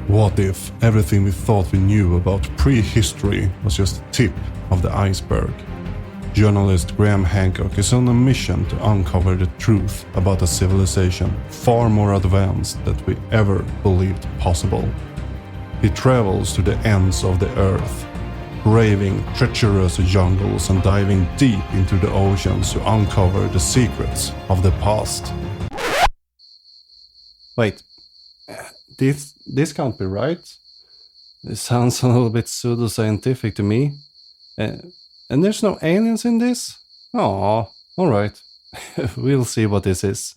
What if everything we thought we knew about prehistory was just the tip of the iceberg? Journalist Graham Hancock is on a mission to uncover the truth about a civilization far more advanced than we ever believed possible. He travels to the ends of the earth, braving treacherous jungles and diving deep into the oceans to uncover the secrets of the past. Wait, this can't be right. It sounds a little bit pseudoscientific to me. And there's no aliens in this? Aw, alright. We'll see what this is.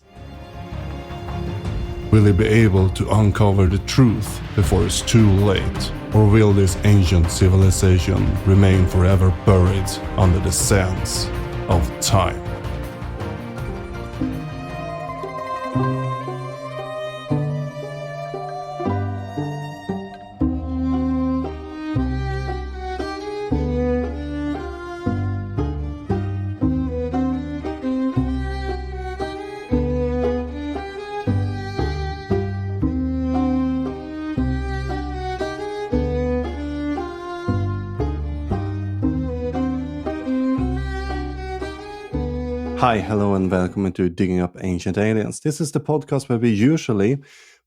Will he be able to uncover the truth before it's too late? Or will this ancient civilization remain forever buried under the sands of time? Hi, hello and welcome to Digging Up Ancient Aliens. This is the podcast where we usually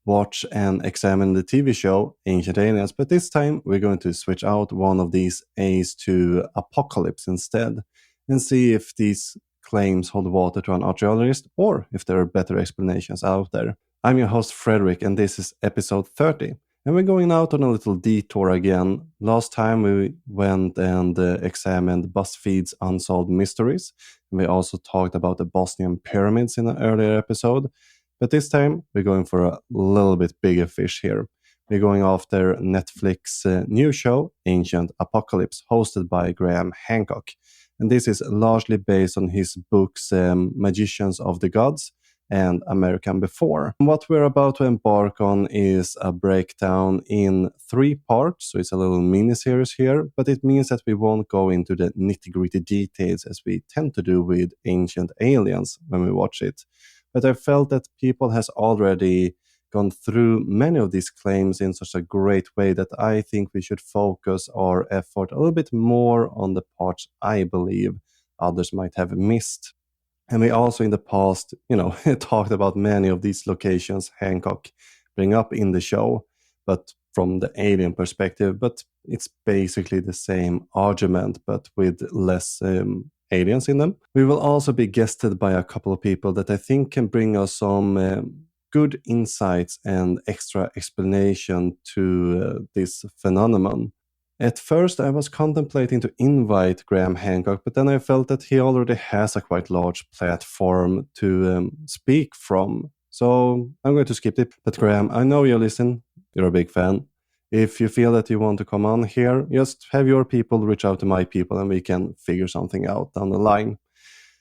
watch and examine the TV show Ancient Aliens, but this time we're going to switch out one of these A's to Apocalypse instead and see if these claims hold water to an archaeologist or if there are better explanations out there. I'm your host Fredrik and this is episode 30. And we're going out on a little detour again. Last time we went and examined BuzzFeed's Unsolved Mysteries. And we also talked about the Bosnian pyramids in an earlier episode. But this time we're going for a little bit bigger fish here. We're going after Netflix's new show, Ancient Apocalypse, hosted by Graham Hancock. And this is largely based on his books Magicians of the Gods and American Before. What we're about to embark on is a breakdown in 3 parts, so it's a little mini-series here, but it means that we won't go into the nitty-gritty details as we tend to do with Ancient Aliens when we watch it. But I felt that people has already gone through many of these claims in such a great way that I think we should focus our effort a little bit more on the parts I believe others might have missed. And we also in the past, talked about many of these locations Hancock bring up in the show, but from the alien perspective. But it's basically the same argument, but with less aliens in them. We will also be guested by a couple of people that I think can bring us some good insights and extra explanation to this phenomenon. At first, I was contemplating to invite Graham Hancock, but then I felt that he already has a quite large platform to speak from. So I'm going to skip it. But Graham, I know you listen. You're a big fan. If you feel that you want to come on here, just have your people reach out to my people and we can figure something out down the line.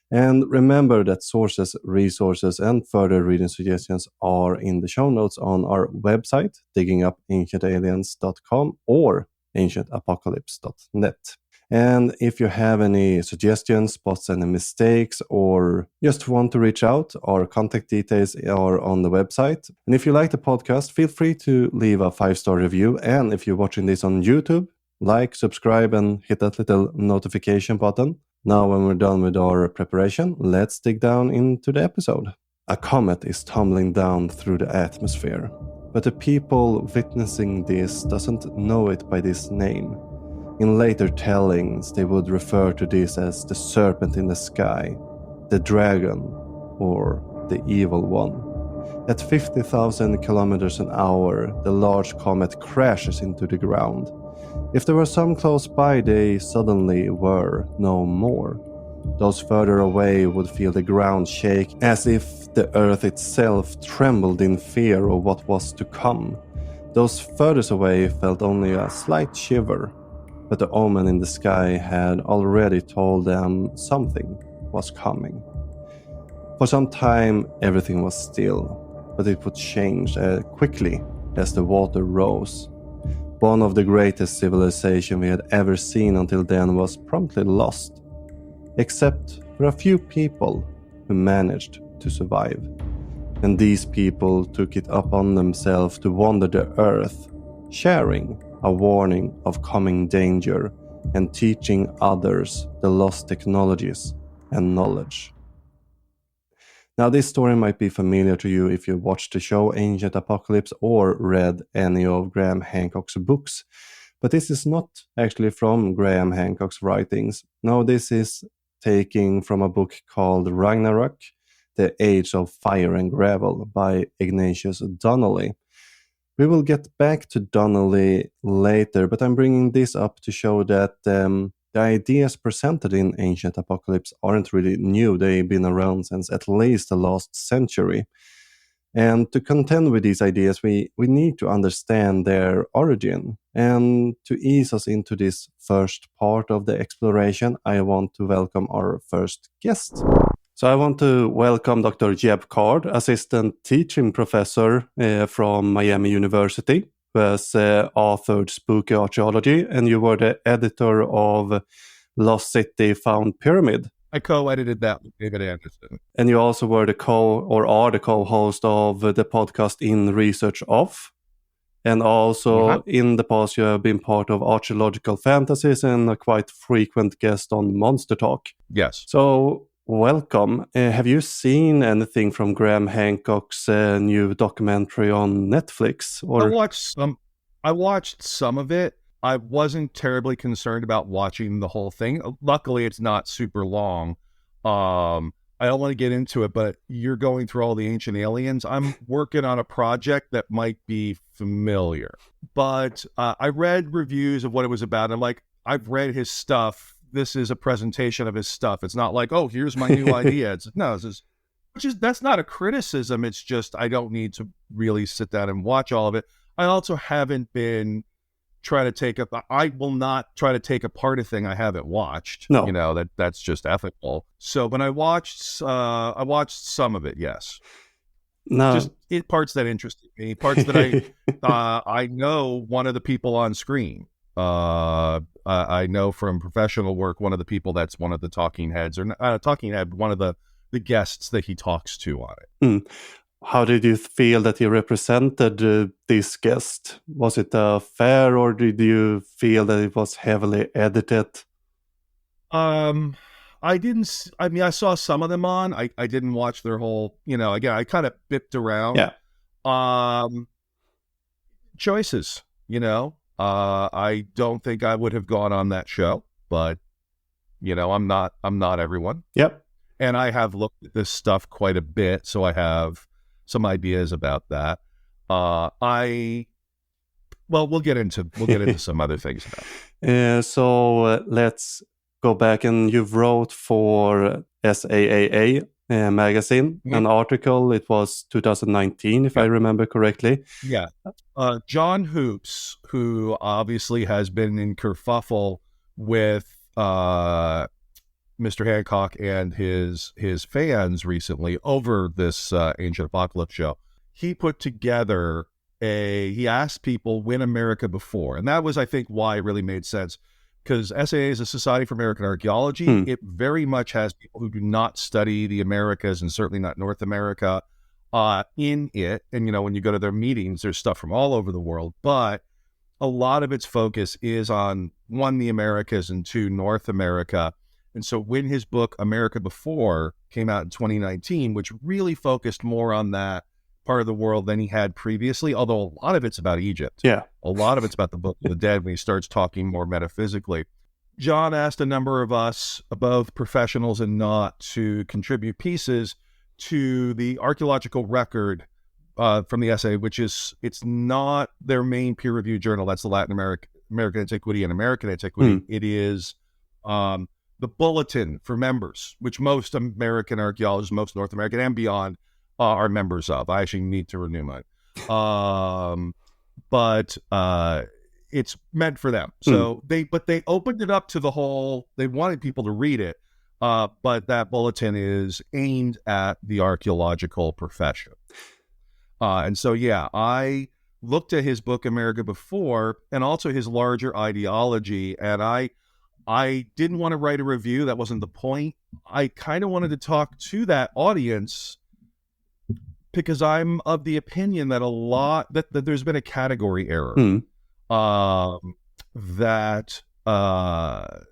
And remember that sources, resources, and further reading suggestions are in the show notes on our website, diggingupancientaliens.com or ancientapocalypse.net. And if you have any suggestions, spots any mistakes, or just want to reach out, our contact details are on the website. And if you like the podcast, feel free to leave a 5-star review. And if you're watching this on YouTube, like, subscribe, and hit that little notification button. Now when we're done with our preparation, let's dig down into the episode. A comet is tumbling down through the atmosphere. But the people witnessing this doesn't know it by this name. In later tellings, they would refer to this as the serpent in the sky, the dragon, or the evil one. At 50,000 kilometers an hour, the large comet crashes into the ground. If there were some close by, they suddenly were no more. Those further away would feel the ground shake as if the earth itself trembled in fear of what was to come. Those furthest away felt only a slight shiver, but the omen in the sky had already told them something was coming. For some time, everything was still, but it would change quickly as the water rose. One of the greatest civilizations we had ever seen until then was promptly lost, except for a few people who managed to survive. And these people took it upon themselves to wander the earth sharing a warning of coming danger, and teaching others the lost technologies and knowledge. Now, this story might be familiar to you if you watched the show Ancient Apocalypse or read any of Graham Hancock's books. But this is not actually from Graham Hancock's writings. No, this is taken from a book called Ragnarok, The Age of Fire and Gravel by Ignatius Donnelly. We will get back to Donnelly later, but I'm bringing this up to show that the ideas presented in Ancient Apocalypse aren't really new. They've been around since at least the last century. And to contend with these ideas, we need to understand their origin. And to ease us into this first part of the exploration, I want to welcome our first guest. So I want to welcome Dr. Jeb Card, Assistant Teaching Professor from Miami University, who has authored Spooky Archaeology, and you were the editor of Lost City Found Pyramid. I co-edited that with David Anderson. And you also were the co-host of the podcast In Research Of. And also in the past, you have been part of Archaeological Fantasies and a quite frequent guest on Monster Talk. Yes. So welcome. Have you seen anything from Graham Hancock's new documentary on Netflix? Or I watched some of it. I wasn't terribly concerned about watching the whole thing. Luckily, it's not super long. I don't want to get into it, but you're going through all the ancient aliens. I'm working on a project that might be familiar. But I read reviews of what it was about. I'm like, I've read his stuff. This is a presentation of his stuff. It's not like, oh, here's my new idea. That's not a criticism. It's just I don't need to really sit down and watch all of it. I also haven't been I will not try to take apart a thing I haven't watched. No. You know, that's just ethical. So when I watched some of it, yes. No. Just parts that interested me, parts that I know one of the people on screen. I know from professional work, one of the people that's one of the talking heads, or talking head, one of the guests that he talks to on it. How did you feel that you represented this guest? Was it fair, or did you feel that it was heavily edited? I saw some of them on. I didn't watch their whole, again, I kind of bipped around. Yeah. Choices, I don't think I would have gone on that show, but, I'm not everyone. Yep. And I have looked at this stuff quite a bit, so I have some ideas about that. We'll get into some other things about it. So let's go back, and you've wrote for SAAA magazine an article. It was 2019, if I remember correctly. Yeah. John Hoops, who obviously has been in kerfuffle with Mr. Hancock and his fans recently over this Ancient Apocalypse show. He put together he asked people when America before, and that was, I think, why it really made sense, because SAA is a Society for American Archaeology. It very much has people who do not study the Americas, and certainly not North America, in it. And, when you go to their meetings, there's stuff from all over the world, but a lot of its focus is on, one, the Americas, and two, North America. And so when his book, America Before, came out in 2019, which really focused more on that part of the world than he had previously, although a lot of it's about Egypt. Yeah. A lot of it's about the Book of the Dead when he starts talking more metaphysically. John asked a number of us, both professionals and not, to contribute pieces to the archaeological record from the essay, which is, it's not their main peer-reviewed journal. That's the Latin American Antiquity and American Antiquity. It is the Bulletin for members, which most American archaeologists, most North American and beyond, are members of. I actually need to renew mine. But it's meant for them. So they opened it up to the whole, they wanted people to read it. But that bulletin is aimed at the archaeological profession. And so, yeah, I looked at his book, America Before, and also his larger ideology, and I didn't want to write a review. That wasn't the point. I kind of wanted to talk to that audience because I'm of the opinion that that there's been a category error. that a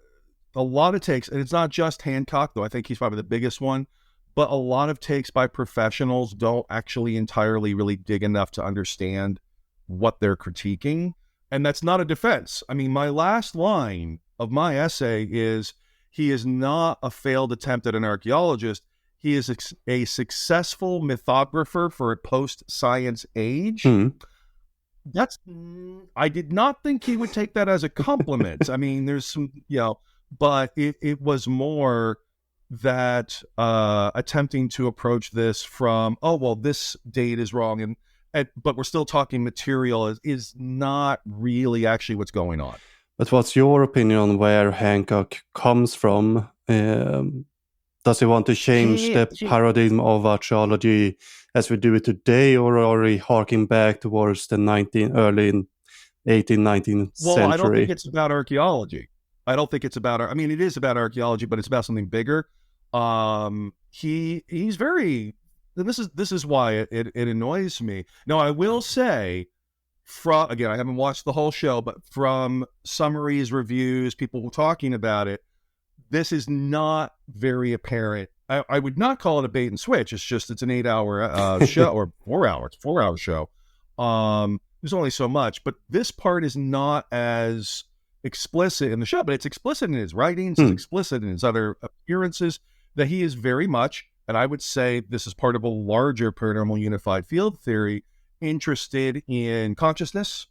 lot of takes, and it's not just Hancock, though I think he's probably the biggest one, but a lot of takes by professionals don't actually entirely really dig enough to understand what they're critiquing. And that's not a defense. I mean, my last line of my essay is, he is not a failed attempt at an archaeologist. He is a successful mythographer for a post-science age. I did not think he would take that as a compliment. I mean, there's some, but it was more that attempting to approach this from, this date is wrong, but we're still talking material is not really actually what's going on. But what's your opinion on where Hancock comes from? Does he want to change the paradigm of archaeology as we do it today, or are we harking back towards the early 18th, 19th century? Well, I don't think it's about archaeology. It is about archaeology, but it's about something bigger. He's very, and this is why it annoys me. Now, I will say, again, I haven't watched the whole show, but from summaries, reviews, people talking about it, this is not very apparent. I would not call it a bait and switch. It's just, it's an 8-hour show, or 4 hours, 4-hour show. There's only so much, but this part is not as explicit in the show, but it's explicit in his writings, it's explicit in his other appearances, that he is very much, and I would say this is part of a larger paranormal unified field theory, interested in consciousness,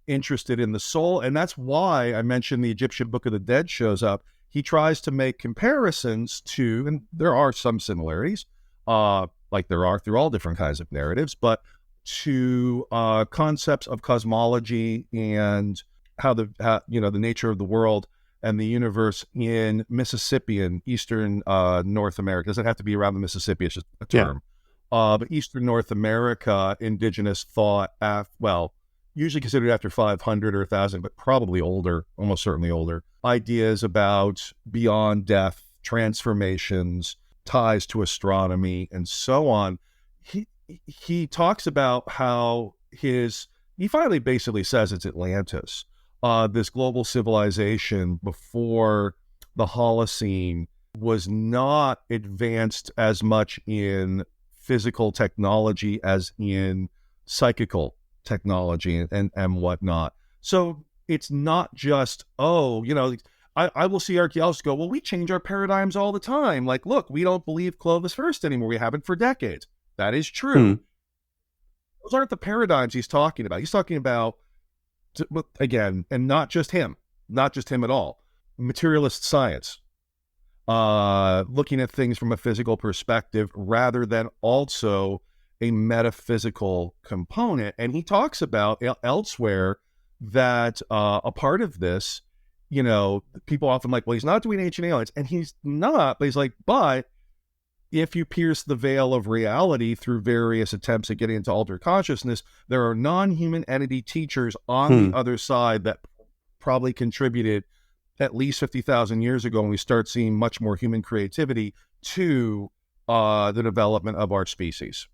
interested in the soul. And that's why I mentioned the Egyptian Book of the Dead shows up. He tries to make comparisons to, and there are some similarities, like there are through all different kinds of narratives, but to concepts of cosmology and how the nature of the world and the universe in Mississippian, Eastern North America. It doesn't have to be around the Mississippi, it's just a term. But Eastern North America, indigenous thought, usually considered after 500 or 1,000, but probably older, almost certainly older. Ideas about beyond death, transformations, ties to astronomy, and so on. He talks about how he finally basically says it's Atlantis, this global civilization before the Holocene was not advanced as much in physical technology as in psychical technology and whatnot. So it's not just, I will see archaeologists go, well, we change our paradigms all the time. Like, look, we don't believe Clovis first anymore. We haven't for decades. That is true. Those aren't the paradigms he's talking about. He's talking about, again, and not just him at all, materialist science, looking at things from a physical perspective rather than also a metaphysical component. And he talks about elsewhere that a part of this, people often like, well, he's not doing ancient aliens, and he's not, but he's like, but if you pierce the veil of reality through various attempts at getting into altered consciousness, there are non-human entity teachers on the other side that probably contributed at least 50,000 years ago when we start seeing much more human creativity to the development of our species.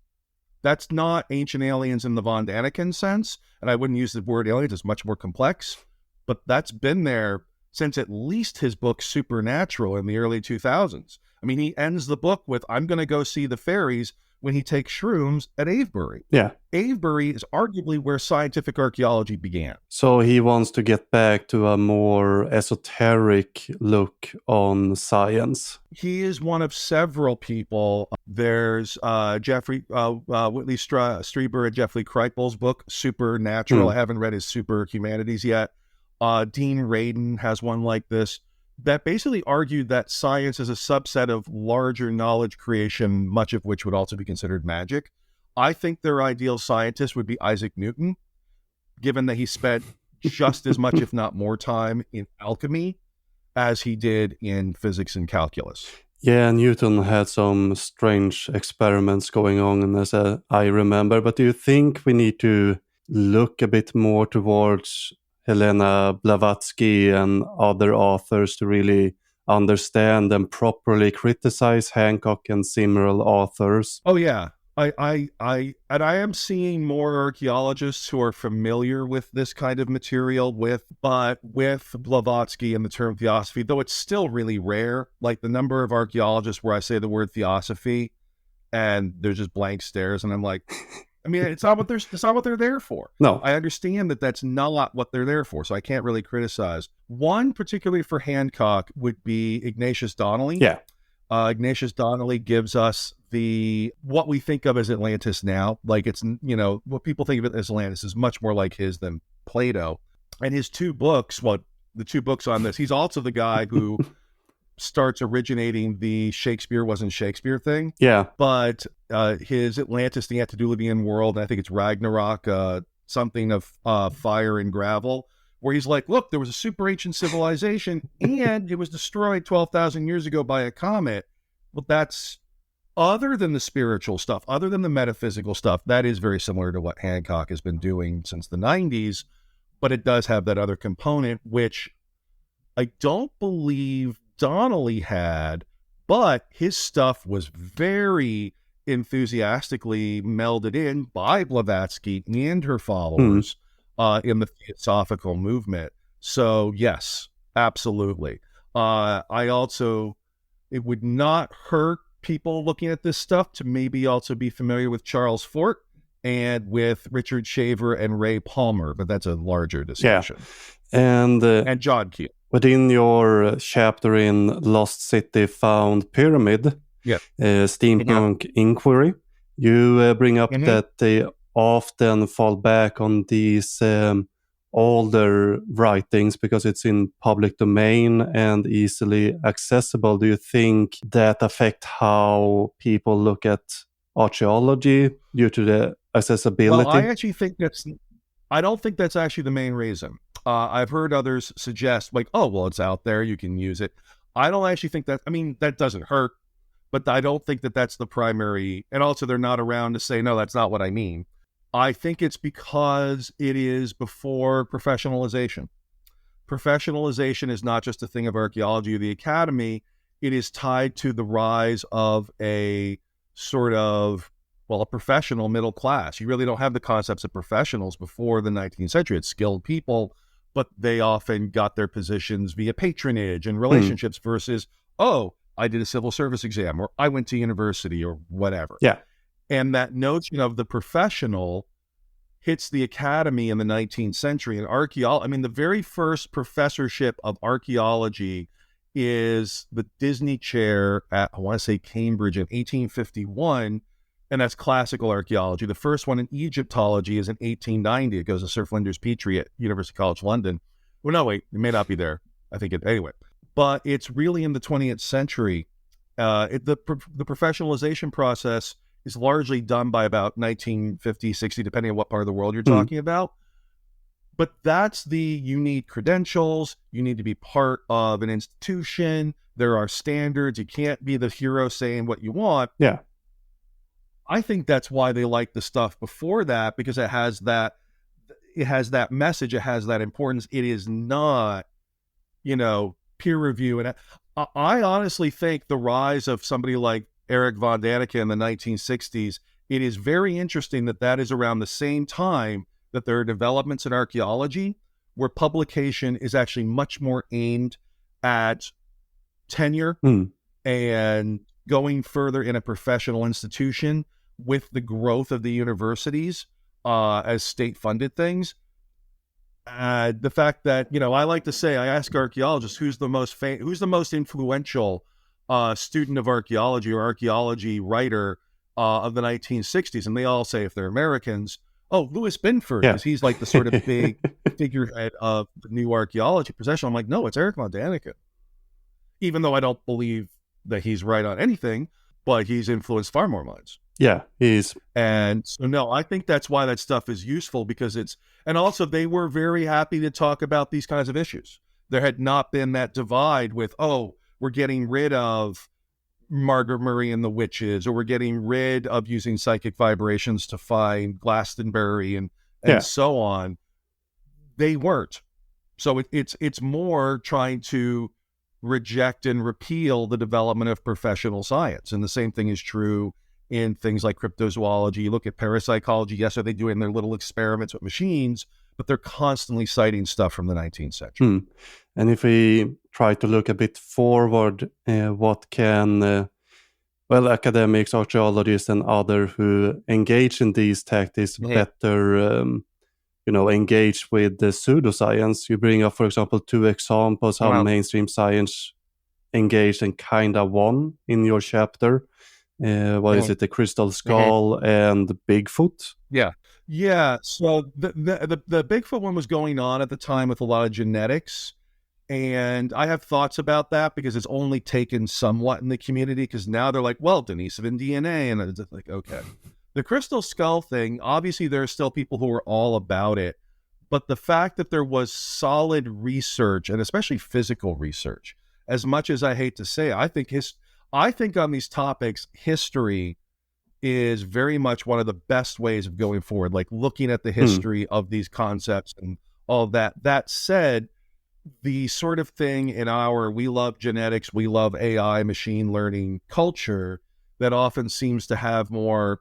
That's not ancient aliens in the von Daniken sense, and I wouldn't use the word aliens, it's much more complex, but that's been there since at least his book Supernatural in the early 2000s. I mean, he ends the book with, I'm going to go see the fairies, when he takes shrooms at Avebury. Yeah. Avebury is arguably where scientific archaeology began. So he wants to get back to a more esoteric look on science. He is one of several people. There's Jeffrey Whitley Strieber and Jeffrey Kripal's book, Supernatural. I haven't read his Super Humanities yet. Dean Radin has one like this that basically argued that science is a subset of larger knowledge creation, much of which would also be considered magic. I think their ideal scientist would be Isaac Newton, given that he spent just as much, if not more time in alchemy as he did in physics and calculus. Yeah, Newton had some strange experiments going on, as I remember. But do you think we need to look a bit more towards Helena Blavatsky and other authors to really understand and properly criticize Hancock and similar authors? Oh, yeah. And I am seeing more archaeologists who are familiar with this kind of material with Blavatsky and the term theosophy, though it's still really rare. Like the number of archaeologists where I say the word theosophy and there's just blank stares, and I'm like, I mean, it's not what they're there for. No. I understand that that's not what they're there for, so I can't really criticize. One, particularly for Hancock, would be Ignatius Donnelly. Yeah. Ignatius Donnelly gives us what we think of as Atlantis now. Like it's, what people think of it as Atlantis is much more like his than Plato. And his two books, the two books on this, he's also the guy who starts originating the Shakespeare wasn't Shakespeare thing. Yeah. But his Atlantis, the Antediluvian world, and I think it's Ragnarok, something of fire and gravel, where he's like, look, there was a super ancient civilization and it was destroyed 12,000 years ago by a comet. Well, that's other than the spiritual stuff, other than the metaphysical stuff, that is very similar to what Hancock has been doing since the 90s, but it does have that other component, which I don't believe Donnelly had, but his stuff was very enthusiastically melded in by Blavatsky and her followers in the Theosophical movement. So yes, absolutely. It would not hurt people looking at this stuff to maybe also be familiar with Charles Fort and with Richard Shaver and Ray Palmer, but that's a larger discussion. Yeah. And John Keel. Within your chapter in Lost City Found Pyramid, Steampunk Inquiry, you bring up that they often fall back on these older writings because it's in public domain and easily accessible. Do you think that affect how people look at archaeology due to the accessibility? Well, I don't think that's actually the main reason. I've heard others suggest like, oh, well, it's out there, you can use it. I don't actually think that, that doesn't hurt, but I don't think that that's the primary. And also they're not around to say, no, that's not what I mean. I think it's because it is before professionalization. Professionalization is not just a thing of archaeology or the academy. It is tied to the rise of a sort of, a professional middle class. You really don't have the concepts of professionals before the 19th century. It's skilled people, but they often got their positions via patronage and relationships versus, oh, I did a civil service exam or I went to university or whatever. Yeah. And that notion of the professional hits the academy in the 19th century. And the very first professorship of archaeology is the Disney chair at, I want to say Cambridge in 1851. And that's classical archaeology. The first one in Egyptology is in 1890. It goes to Sir Flinders Petrie at University College London. Well, no, wait, it may not be there. I think it, anyway. But it's really in the 20th century. The professionalization process is largely done by about 1950, 60, depending on what part of the world you're talking about. But you need credentials. You need to be part of an institution. There are standards. You can't be the hero saying what you want. Yeah. I think that's why they like the stuff before that, because it has that message, it has that importance. It is not, peer review. And I honestly think the rise of somebody like Eric von Daniken in the 1960s, it is very interesting that is around the same time that there are developments in archaeology where publication is actually much more aimed at tenure and going further in a professional institution with the growth of the universities as state-funded things. The fact that, I like to say, I ask archaeologists, who's the most influential student of archaeology or archaeology writer of the 1960s? And they all say, if they're Americans, oh, Louis Binford, because he's like the sort of big figurehead of the new archaeology profession. I'm like, no, it's Eric von Daniken. Even though I don't believe that he's right on anything, but he's influenced far more minds. Yeah, he is. And so, no, I think that's why that stuff is useful, because and also they were very happy to talk about these kinds of issues. There had not been that divide with, oh, we're getting rid of Margaret Murray and the witches, or we're getting rid of using psychic vibrations to find Glastonbury and so on. They weren't. So it's more trying to reject and repeal the development of professional science. And the same thing is true in things like cryptozoology. You look at parapsychology. Yes, are they doing their little experiments with machines? But they're constantly citing stuff from the 19th century. And if we try to look a bit forward, what can academics, archaeologists, and others who engage in these tactics better, engage with the pseudoscience? You bring up, for example, 2 examples how mainstream science engaged and kind of won in your chapter. What is it? The crystal skull and Bigfoot? Yeah. So the Bigfoot one was going on at the time with a lot of genetics. And I have thoughts about that because it's only taken somewhat in the community, because now they're like, well, Denisovan DNA. And it's like, okay. The crystal skull thing, obviously there are still people who are all about it. But the fact that there was solid research, and especially physical research, as much as I hate to say, I think on these topics, history is very much one of the best ways of going forward, like looking at the history of these concepts and all that. That said, the sort of thing in we love genetics, we love AI, machine learning culture that often seems to have more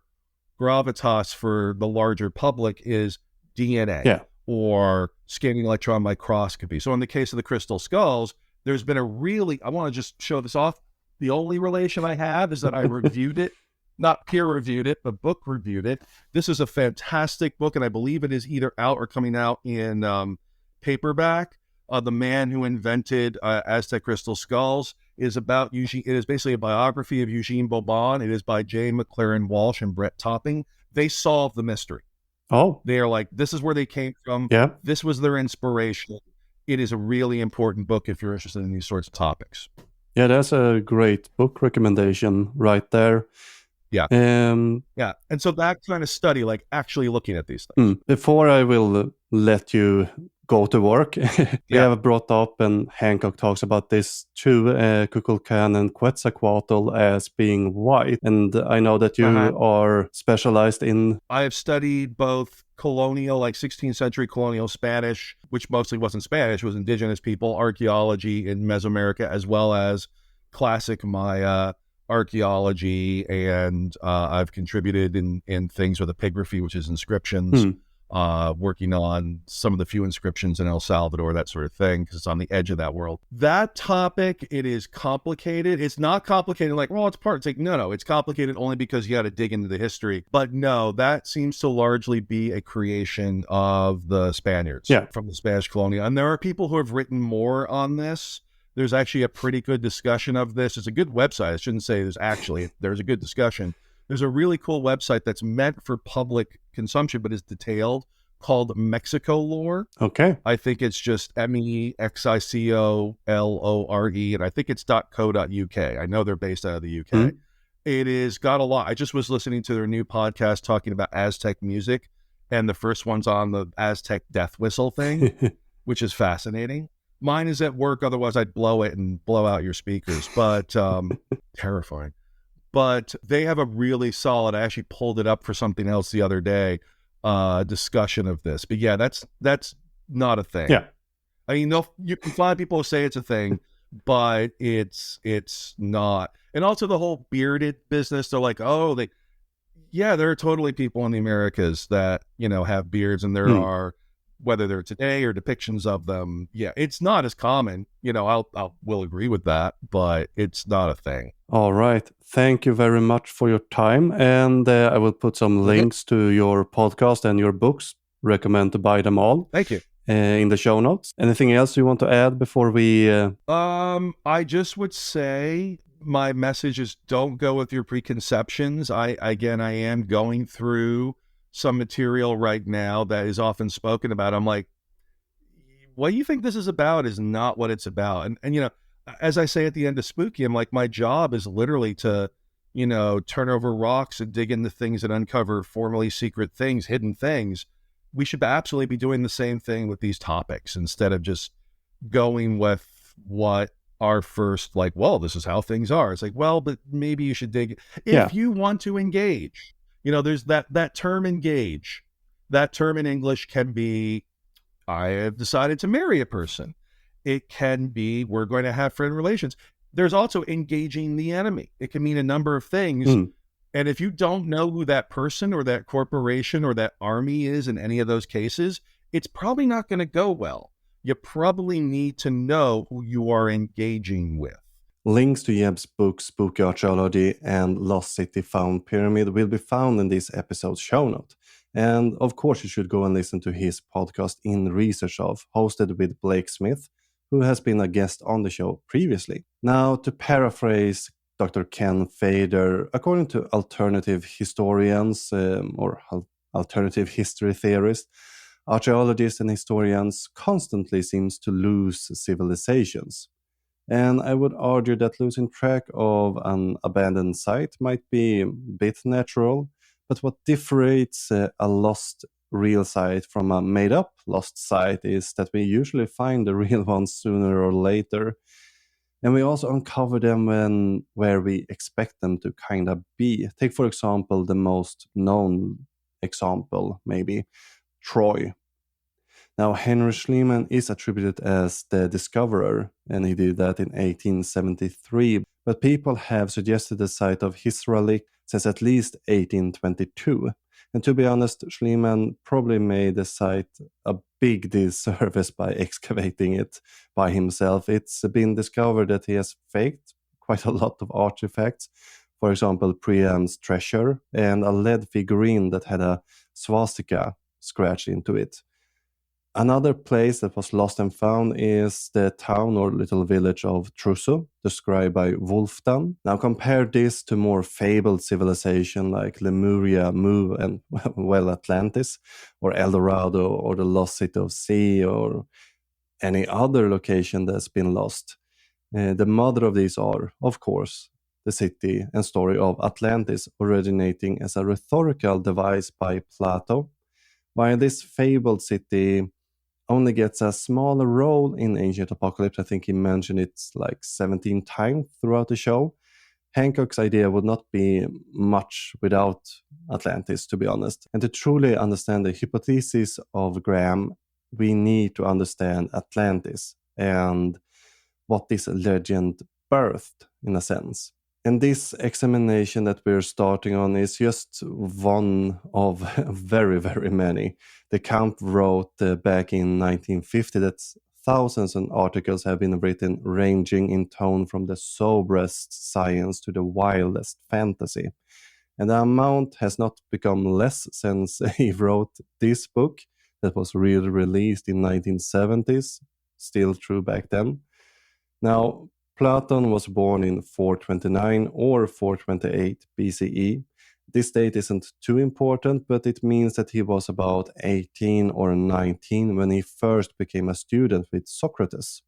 gravitas for the larger public is DNA or scanning electron microscopy. So in the case of the crystal skulls, there's been I want to just show this off. The only relation I have is that I reviewed it, not peer reviewed it, but book reviewed it. This is a fantastic book, and I believe it is either out or coming out in paperback. The man who invented Aztec crystal skulls is about Eugene. It is basically a biography of Eugene Bobon. It is by Jane McLaren Walsh and Brett Topping. They solved the mystery. Oh, they are like, this is where they came from. Yeah, this was their inspiration. It is a really important book if you're interested in these sorts of topics. Yeah, that's a great book recommendation right there. Yeah. And so that kind of study, like actually looking at these things. Before I will let you go to work, we have brought up, and Hancock talks about this too, Kukulkan and Quetzalcoatl as being white. And I know that you are specialized in... I have studied both colonial, like 16th century colonial Spanish, which mostly wasn't Spanish, it was indigenous people, archaeology in Mesoamerica, as well as classic Maya archaeology, and I've contributed in things with epigraphy, which is inscriptions, working on some of the few inscriptions in El Salvador, that sort of thing, because it's on the edge of that world. That topic, it is complicated. It's not complicated like, well, it's part. It's like, no, it's complicated only because you got to dig into the history. But no, that seems to largely be a creation of the Spaniards from the Spanish colonial. And there are people who have written more on this. There's actually a pretty good discussion of this. It's a good website. I shouldn't say there's a good discussion. There's a really cool website that's meant for public consumption, but is detailed, called Mexico Lore. Okay. I think it's just MEXICOLORE, and I think it's .co.uk. I know they're based out of the UK. It is got a lot. I just was listening to their new podcast talking about Aztec music, and the first one's on the Aztec death whistle thing, which is fascinating. Mine is at work, otherwise I'd blow it and blow out your speakers, but terrifying. But they have a really solid, I actually pulled it up for something else the other day, discussion of this. But yeah, that's not a thing. Yeah. I mean, you can find people who say it's a thing, but it's not. And also the whole bearded business, they're like, there are totally people in the Americas that, have beards, and there are, whether they're today or depictions of them. Yeah, it's not as common. Will agree with that, but it's not a thing. All right. Thank you very much for your time. And I will put some links to your podcast and your books. Recommend to buy them all. Thank you. In the show notes. Anything else you want to add before we... I just would say my message is don't go with your preconceptions. I am going through some material right now that is often spoken about. I'm like, what you think this is about is not what it's about. And as I say at the end of Spooky, I'm like, my job is literally to, turn over rocks and dig into things and uncover formerly secret things, hidden things. We should absolutely be doing the same thing with these topics instead of just going with what our first, like, well, this is how things are. It's like, well, but maybe you should dig. If you want to engage, there's that term engage. That term in English can be, I have decided to marry a person. It can be, we're going to have friend relations. There's also engaging the enemy. It can mean a number of things. And if you don't know who that person or that corporation or that army is in any of those cases, it's probably not going to go well. You probably need to know who you are engaging with. Links to Jeb's books, Spooky Archaeology and Lost City Found Pyramid will be found in this episode's show note. And of course, you should go and listen to his podcast In Research Of, hosted with Blake Smith, who has been a guest on the show previously. Now, to paraphrase Dr. Ken Fader, according to alternative historians or alternative history theorists, archaeologists and historians constantly seems to lose civilizations. And I would argue that losing track of an abandoned site might be a bit natural, but what differentiates a lost real site from a made up lost site is that we usually find the real ones sooner or later. And we also uncover them where we expect them to kind of be. Take, for example, the most known example, maybe Troy. Now, Henry Schliemann is attributed as the discoverer, and he did that in 1873. But people have suggested the site of his relic since at least 1822. And to be honest, Schliemann probably made the site a big disservice by excavating it by himself. It's been discovered that he has faked quite a lot of artifacts. For example, Priam's treasure and a lead figurine that had a swastika scratched into it. Another place that was lost and found is the town or little village of Truso, described by Wolfdan. Now compare this to more fabled civilization like Lemuria, Mu, and, well, Atlantis, or El Dorado, or the lost city of Sea, or any other location that's been lost. The mother of these are, of course, the city and story of Atlantis, originating as a rhetorical device by Plato, while this fabled city only gets a smaller role in Ancient Apocalypse. I think he mentioned it's like 17 times throughout the show. Hancock's idea would not be much without Atlantis, to be honest. And to truly understand the hypothesis of Graham, we need to understand Atlantis and what this legend birthed, in a sense. And this examination that we're starting on is just one of very, very many. The Camp wrote back in 1950 that thousands of articles have been written ranging in tone from the soberest science to the wildest fantasy. And the amount has not become less since he wrote this book that was really released in 1970s, still true back then. Now, Platon was born in 429 or 428 BCE. This date isn't too important, but it means that he was about 18 or 19 when he first became a student with Socrates.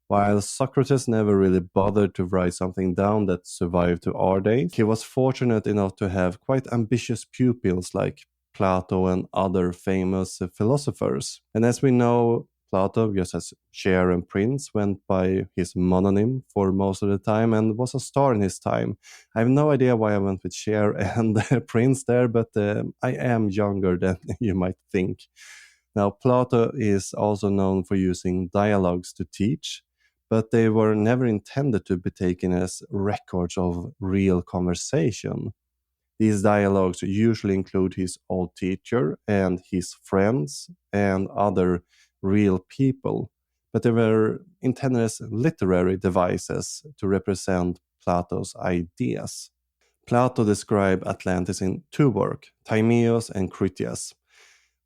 While Socrates never really bothered to write something down that survived to our days, he was fortunate enough to have quite ambitious pupils like Plato and other famous philosophers. And as we know, Plato, just as Cher and Prince, went by his mononym for most of the time and was a star in his time. I have no idea why I went with Cher and Prince there, but I am younger than you might think. Now, Plato is also known for using dialogues to teach, but they were never intended to be taken as records of real conversation. These dialogues usually include his old teacher and his friends and other real people, but they were intended as literary devices to represent Plato's ideas. Plato described Atlantis in two works, Timaeus and Critias,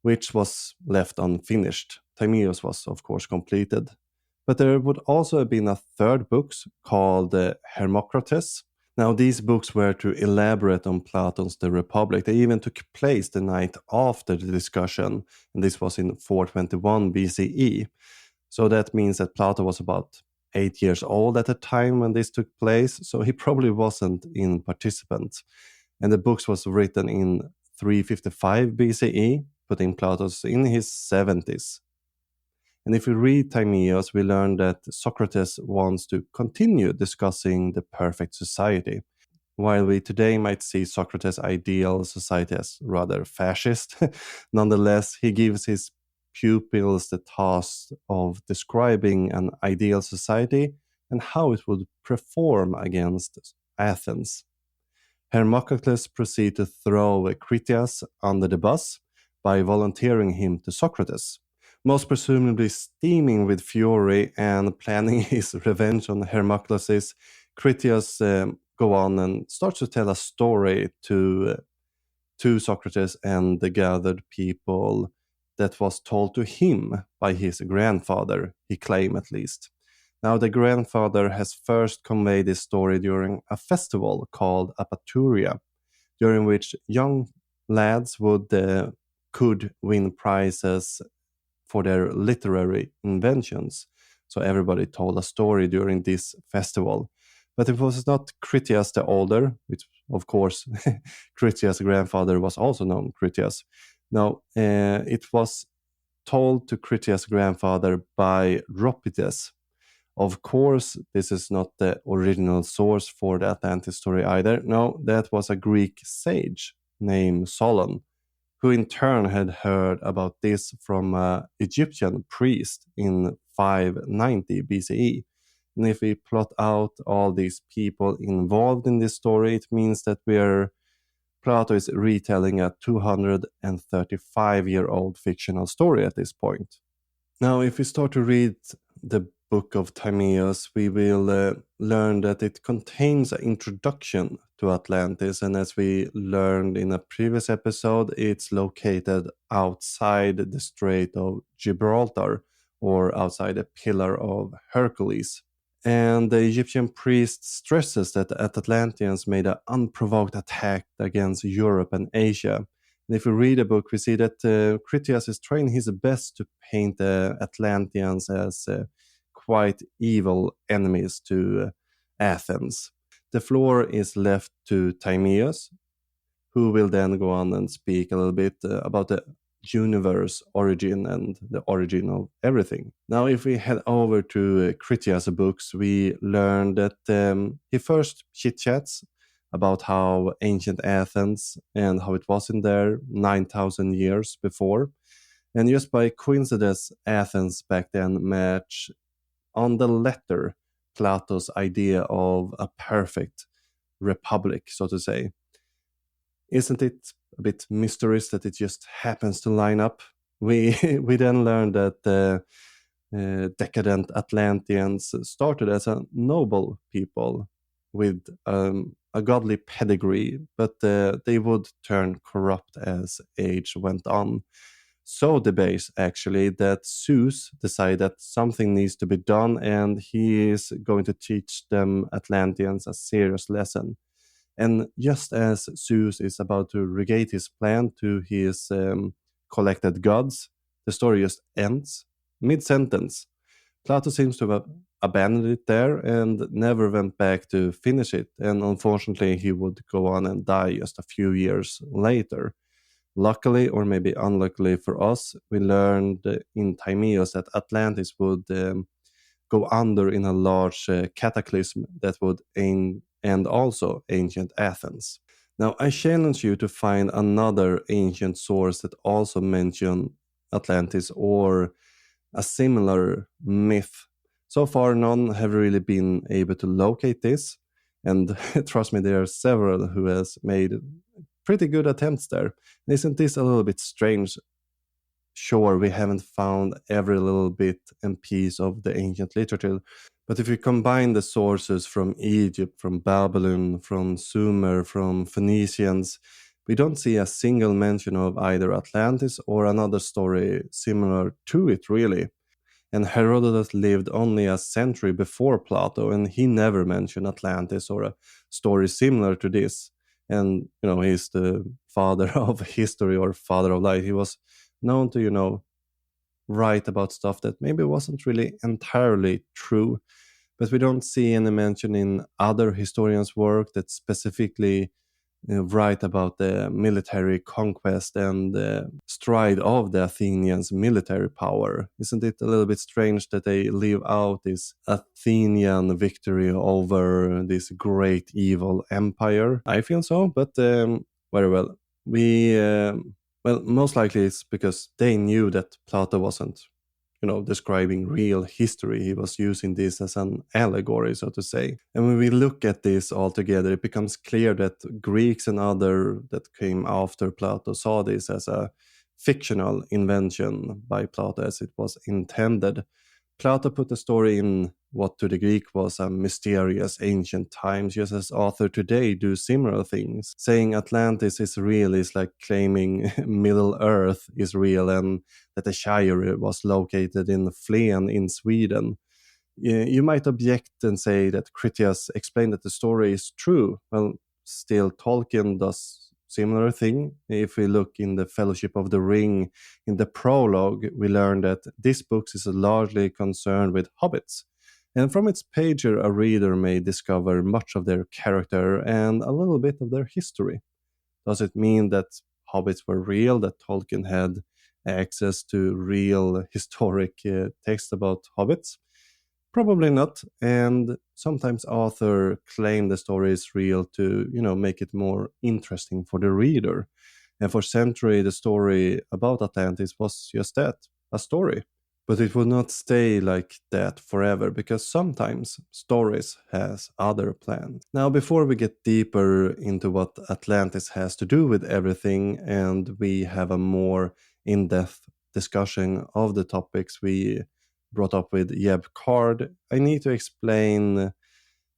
which was left unfinished. Timaeus was, of course, completed. But there would also have been a third book called Hermocrates. Now, these books were to elaborate on Platon's The Republic. They even took place the night after the discussion, and this was in 421 BCE. So that means that Plato was about 8 years old at the time when this took place, so he probably wasn't in participant. And the books was written in 355 BCE, putting Plato's in his 70s. And if we read Timaeus, we learn that Socrates wants to continue discussing the perfect society. While we today might see Socrates' ideal society as rather fascist, nonetheless, he gives his pupils the task of describing an ideal society and how it would perform against Athens. Hermocrates proceeded to throw Critias under the bus by volunteering him to Socrates, most presumably steaming with fury and planning his revenge on Hermocrates. Critias go on and starts to tell a story to Socrates and the gathered people that was told to him by his grandfather, he claimed at least. Now, the grandfather has first conveyed this story during a festival called Apaturia, during which young lads could win prizes for their literary inventions. So everybody told a story during this festival. But it was not Critias the older, which of course Critias' grandfather was also known Critias. No, it was told to Critias' grandfather by Ropites. Of course, this is not the original source for the Atlantis story either. No, that was a Greek sage named Solon, who in turn had heard about this from an Egyptian priest in 590 BCE. And if we plot out all these people involved in this story, it means that Plato is retelling a 235-year-old fictional story at this point. Now, if we start to read the Book of Timaeus, we will learn that it contains an introduction to Atlantis, and as we learned in a previous episode, it's located outside the Strait of Gibraltar, or outside the Pillar of Hercules. And the Egyptian priest stresses that the Atlanteans made an unprovoked attack against Europe and Asia. And if we read the book, we see that Critias is trying his best to paint the Atlanteans as quite evil enemies to Athens. The floor is left to Timaeus, who will then go on and speak a little bit about the universe origin and the origin of everything. Now, if we head over to Critias' books, we learn that he first chit-chats about how ancient Athens and how it was in there 9,000 years before. And just by coincidence, Athens back then match on the letter Plato's idea of a perfect republic, so to say. Isn't it a bit mysterious that it just happens to line up? We then learned that the decadent Atlanteans started as a noble people with a godly pedigree, but they would turn corrupt as age went on. So debased, actually, that Zeus decided that something needs to be done, and he is going to teach them Atlanteans a serious lesson. And just as Zeus is about to regate his plan to his collected gods, the story just ends mid-sentence. Plato seems to have abandoned it there and never went back to finish it. And unfortunately, he would go on and die just a few years later. Luckily, or maybe unluckily for us, we learned in Timaeus that Atlantis would go under in a large cataclysm that would end also ancient Athens. Now, I challenge you to find another ancient source that also mention Atlantis or a similar myth. So far, none have really been able to locate this, and trust me, there are several who has made pretty good attempts there. Isn't this a little bit strange? Sure, we haven't found every little bit and piece of the ancient literature, but if you combine the sources from Egypt, from Babylon, from Sumer, from Phoenicians, we don't see a single mention of either Atlantis or another story similar to it, really. And Herodotus lived only a century before Plato, and he never mentioned Atlantis or a story similar to this. And, he's the father of history or father of light. He was known to, write about stuff that maybe wasn't really entirely true. But we don't see any mention in other historians' work that specifically write about the military conquest and the stride of the Athenians' military power. Isn't it a little bit strange that they leave out this Athenian victory over this great evil empire? I feel so, but very well. Most likely it's because they knew that Plato wasn't describing real history. He was using this as an allegory, so to say. And when we look at this all together, it becomes clear that Greeks and other that came after Plato saw this as a fictional invention by Plato as it was intended. Plato put the story in what to the Greek was a mysterious ancient times, just as authors today do similar things. Saying Atlantis is real is like claiming Middle Earth is real and that the Shire was located in Flen in Sweden. You might object and say that Critias explained that the story is true. Well, still Tolkien does similar thing. If we look in the Fellowship of the Ring, in the prologue, we learn that this book is largely concerned with hobbits. And from its pager, a reader may discover much of their character and a little bit of their history. Does it mean that hobbits were real, that Tolkien had access to real historic text about hobbits? Probably not, and sometimes authors claim the story is real to, make it more interesting for the reader. And for centuries, the story about Atlantis was just that, a story. But it will not stay like that forever, because sometimes stories has other plans. Now, before we get deeper into what Atlantis has to do with everything, and we have a more in-depth discussion of the topics we brought up with Jeb Card, I need to explain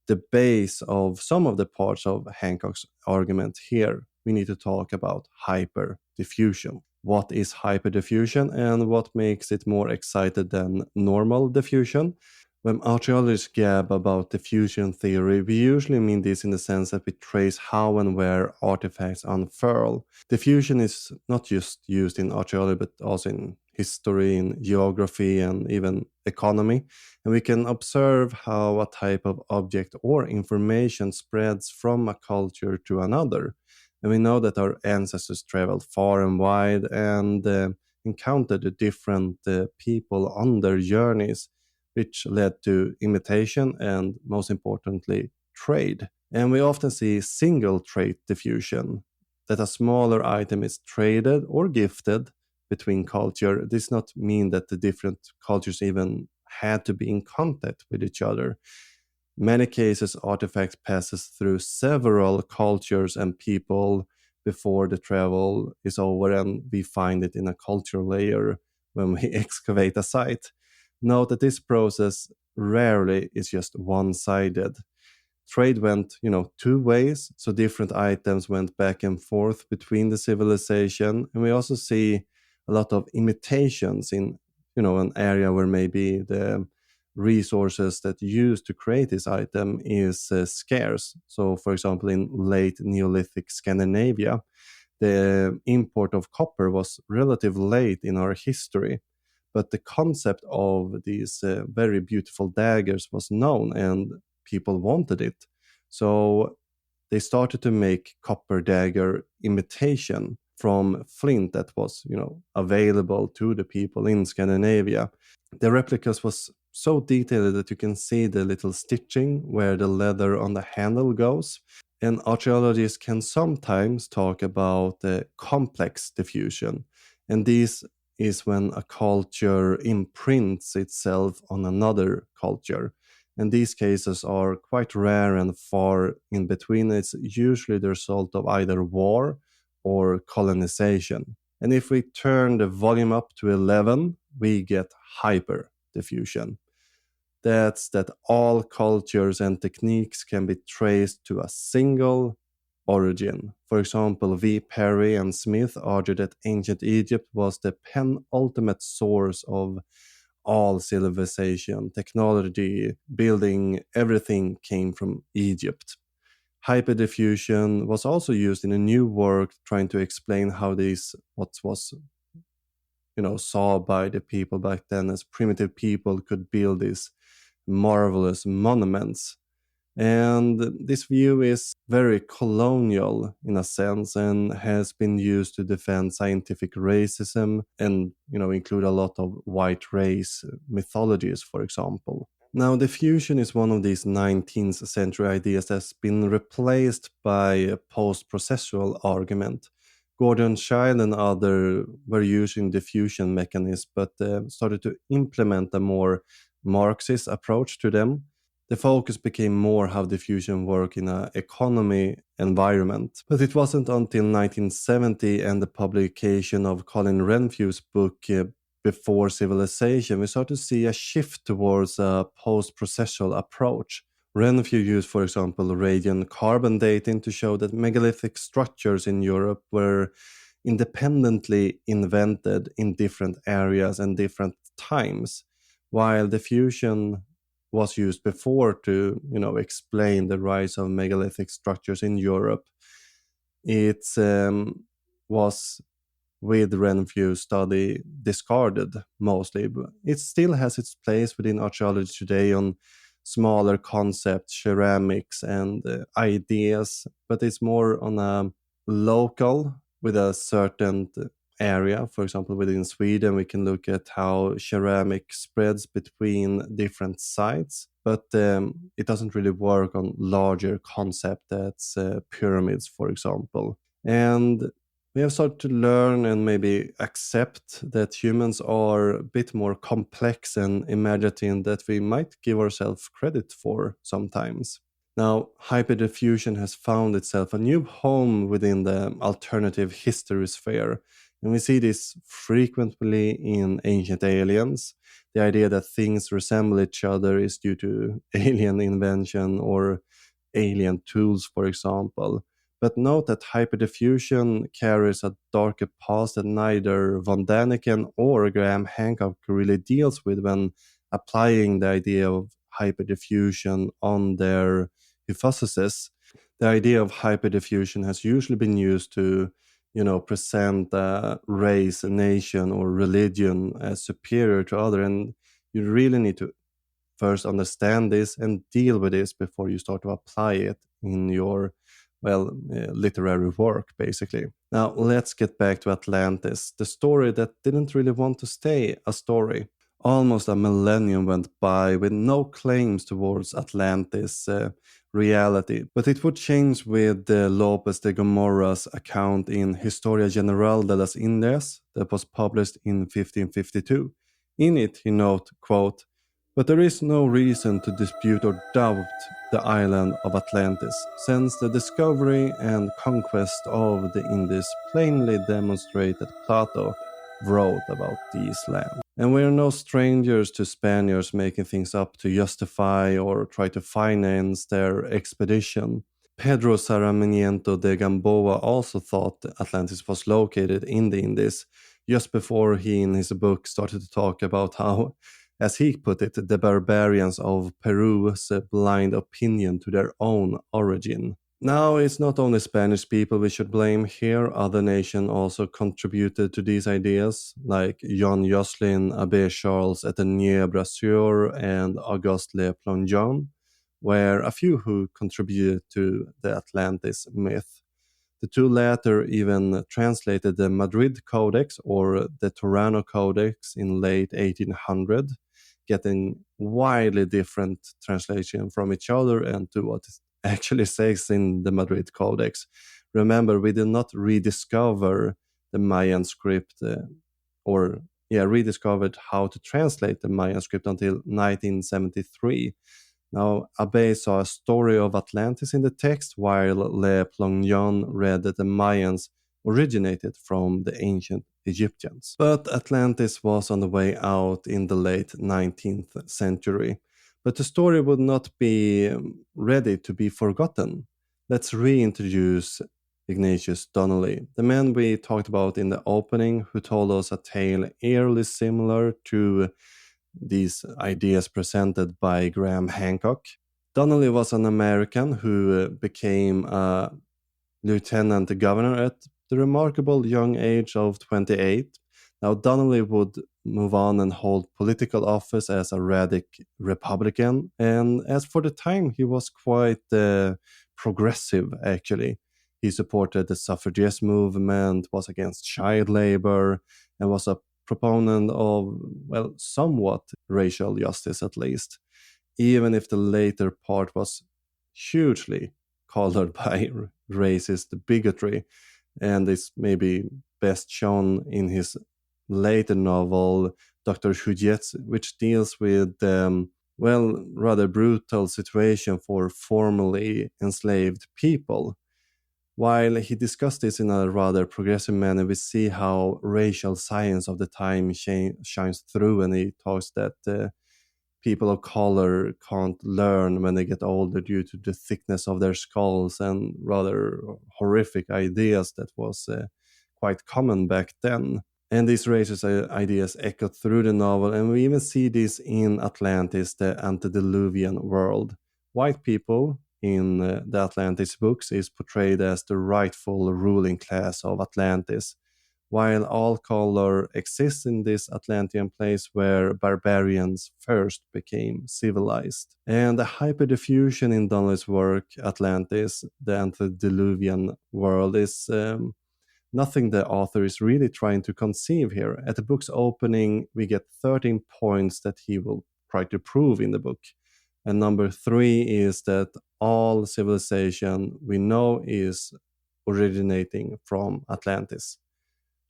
the base of some of the parts of Hancock's argument here. We need to talk about hyperdiffusion. What is hyperdiffusion and what makes it more excited than normal diffusion? When archaeologists gab about diffusion theory, we usually mean this in the sense that we trace how and where artifacts unfurl. Diffusion is not just used in archaeology, but also in history, in geography, and even economy. And we can observe how a type of object or information spreads from a culture to another. And we know that our ancestors traveled far and wide and encountered different people on their journeys, which led to imitation and, most importantly, trade. And we often see single trait diffusion, that a smaller item is traded or gifted between culture. This does not mean that the different cultures even had to be in contact with each other. Many cases, artifacts passes through several cultures and people before the travel is over, and we find it in a cultural layer when we excavate a site. Note that this process rarely is just one-sided. Trade went, two ways, so different items went back and forth between the civilization, and we also see a lot of imitations in, an area where maybe the resources that used to create this item is scarce. So, for example, in late Neolithic Scandinavia, the import of copper was relatively late in our history. But the concept of these very beautiful daggers was known and people wanted it. So they started to make copper dagger imitation from flint that was, available to the people in Scandinavia. The replicas was so detailed that you can see the little stitching where the leather on the handle goes. And archaeologists can sometimes talk about the complex diffusion. And these is when a culture imprints itself on another culture. And these cases are quite rare and far in between. It's usually the result of either war or colonization. And if we turn the volume up to 11, we get hyperdiffusion. That's that all cultures and techniques can be traced to a single origin. For example, V. Perry and Smith argue that ancient Egypt was the penultimate source of all civilization, technology, building, everything came from Egypt. Hyperdiffusion was also used in a new work trying to explain how this, what was saw by the people back then as primitive people could build these marvelous monuments. And this view is very colonial in a sense and has been used to defend scientific racism and, include a lot of white race mythologies, for example. Now, diffusion is one of these 19th century ideas that's been replaced by a post-processual argument. Gordon Child and others were using diffusion mechanisms, but started to implement a more Marxist approach to them. The focus became more how diffusion worked in an economy environment. But it wasn't until 1970 and the publication of Colin Renfrew's book Before Civilization we start to see a shift towards a post-processual approach. Renfrew used, for example, radiocarbon dating to show that megalithic structures in Europe were independently invented in different areas and different times, while diffusion was used before to, explain the rise of megalithic structures in Europe. It was, with Renfrew's study, discarded mostly. But it still has its place within archaeology today on smaller concepts, ceramics, and ideas, but it's more on a local with a certain area. For example, within Sweden, we can look at how ceramic spreads between different sites, but it doesn't really work on larger concept that's pyramids, for example. And we have started to learn and maybe accept that humans are a bit more complex and imaginative that we might give ourselves credit for sometimes. Now, hyperdiffusion has found itself a new home within the alternative history sphere, and we see this frequently in Ancient Aliens. The idea that things resemble each other is due to alien invention or alien tools, for example. But note that hyperdiffusion carries a darker past that neither von Däniken or Graham Hancock really deals with when applying the idea of hyperdiffusion on their hypothesis. The idea of hyperdiffusion has usually been used to, present a race, a nation, or religion as superior to other, and you really need to first understand this and deal with this before you start to apply it in your literary work, basically. Now, let's get back to Atlantis, the story that didn't really want to stay a story. Almost a millennium went by with no claims towards Atlantis reality, but it would change with Lopez de Gomorra's account in Historia General de las Indias that was published in 1552. In it, he notes, quote, "But there is no reason to dispute or doubt the island of Atlantis, since the discovery and conquest of the Indies plainly demonstrate that Plato wrote about these lands. And we are no strangers to Spaniards making things up to justify or try to finance their expedition. Pedro Sarmiento de Gamboa also thought Atlantis was located in the Indies, just before he in his book started to talk about how, as he put it, the barbarians of Peru's blind opinion to their own origin. Now, it's not only Spanish people we should blame here. Other nations also contributed to these ideas, like John Jocelyn, Abbé Charles Etienne Brasseur, and Auguste Le Plongeon, were a few who contributed to the Atlantis myth. The two latter even translated the Madrid Codex or the Toronto Codex in late 1800, getting widely different translation from each other and to what it actually says in the Madrid Codex. Remember, we did not rediscover the Mayan script rediscovered how to translate the Mayan script until 1973. Now, Abbé saw a story of Atlantis in the text, while Le Plongeon read that the Mayans originated from the ancient Egyptians. But Atlantis was on the way out in the late 19th century. But the story would not be ready to be forgotten. Let's reintroduce Ignatius Donnelly, the man we talked about in the opening, who told us a tale eerily similar to these ideas presented by Graham Hancock. Donnelly was an American who became a lieutenant governor at the remarkable young age of 28. Now, Donnelly would move on and hold political office as a radical Republican, and as for the time, he was quite progressive, actually. He supported the suffragette movement, was against child labor, and was a proponent of, somewhat racial justice at least, even if the later part was hugely colored by racist bigotry. and is maybe best shown in his later novel, Dr. Hujetz, which deals with rather brutal situation for formerly enslaved people. While he discussed this in a rather progressive manner, we see how racial science of the time shines through, and he talks that people of color can't learn when they get older due to the thickness of their skulls and rather horrific ideas that was quite common back then. And these racist ideas echo through the novel, and we even see this in Atlantis, the antediluvian world. White people in the Atlantis books is portrayed as the rightful ruling class of Atlantis, while all color exists in this Atlantean place where barbarians first became civilized. And the hyperdiffusion in Donnelly's work, Atlantis, the antediluvian world, is nothing the author is really trying to conceive here. At the book's opening, we get 13 points that he will try to prove in the book. And number 3 is that all civilization we know is originating from Atlantis.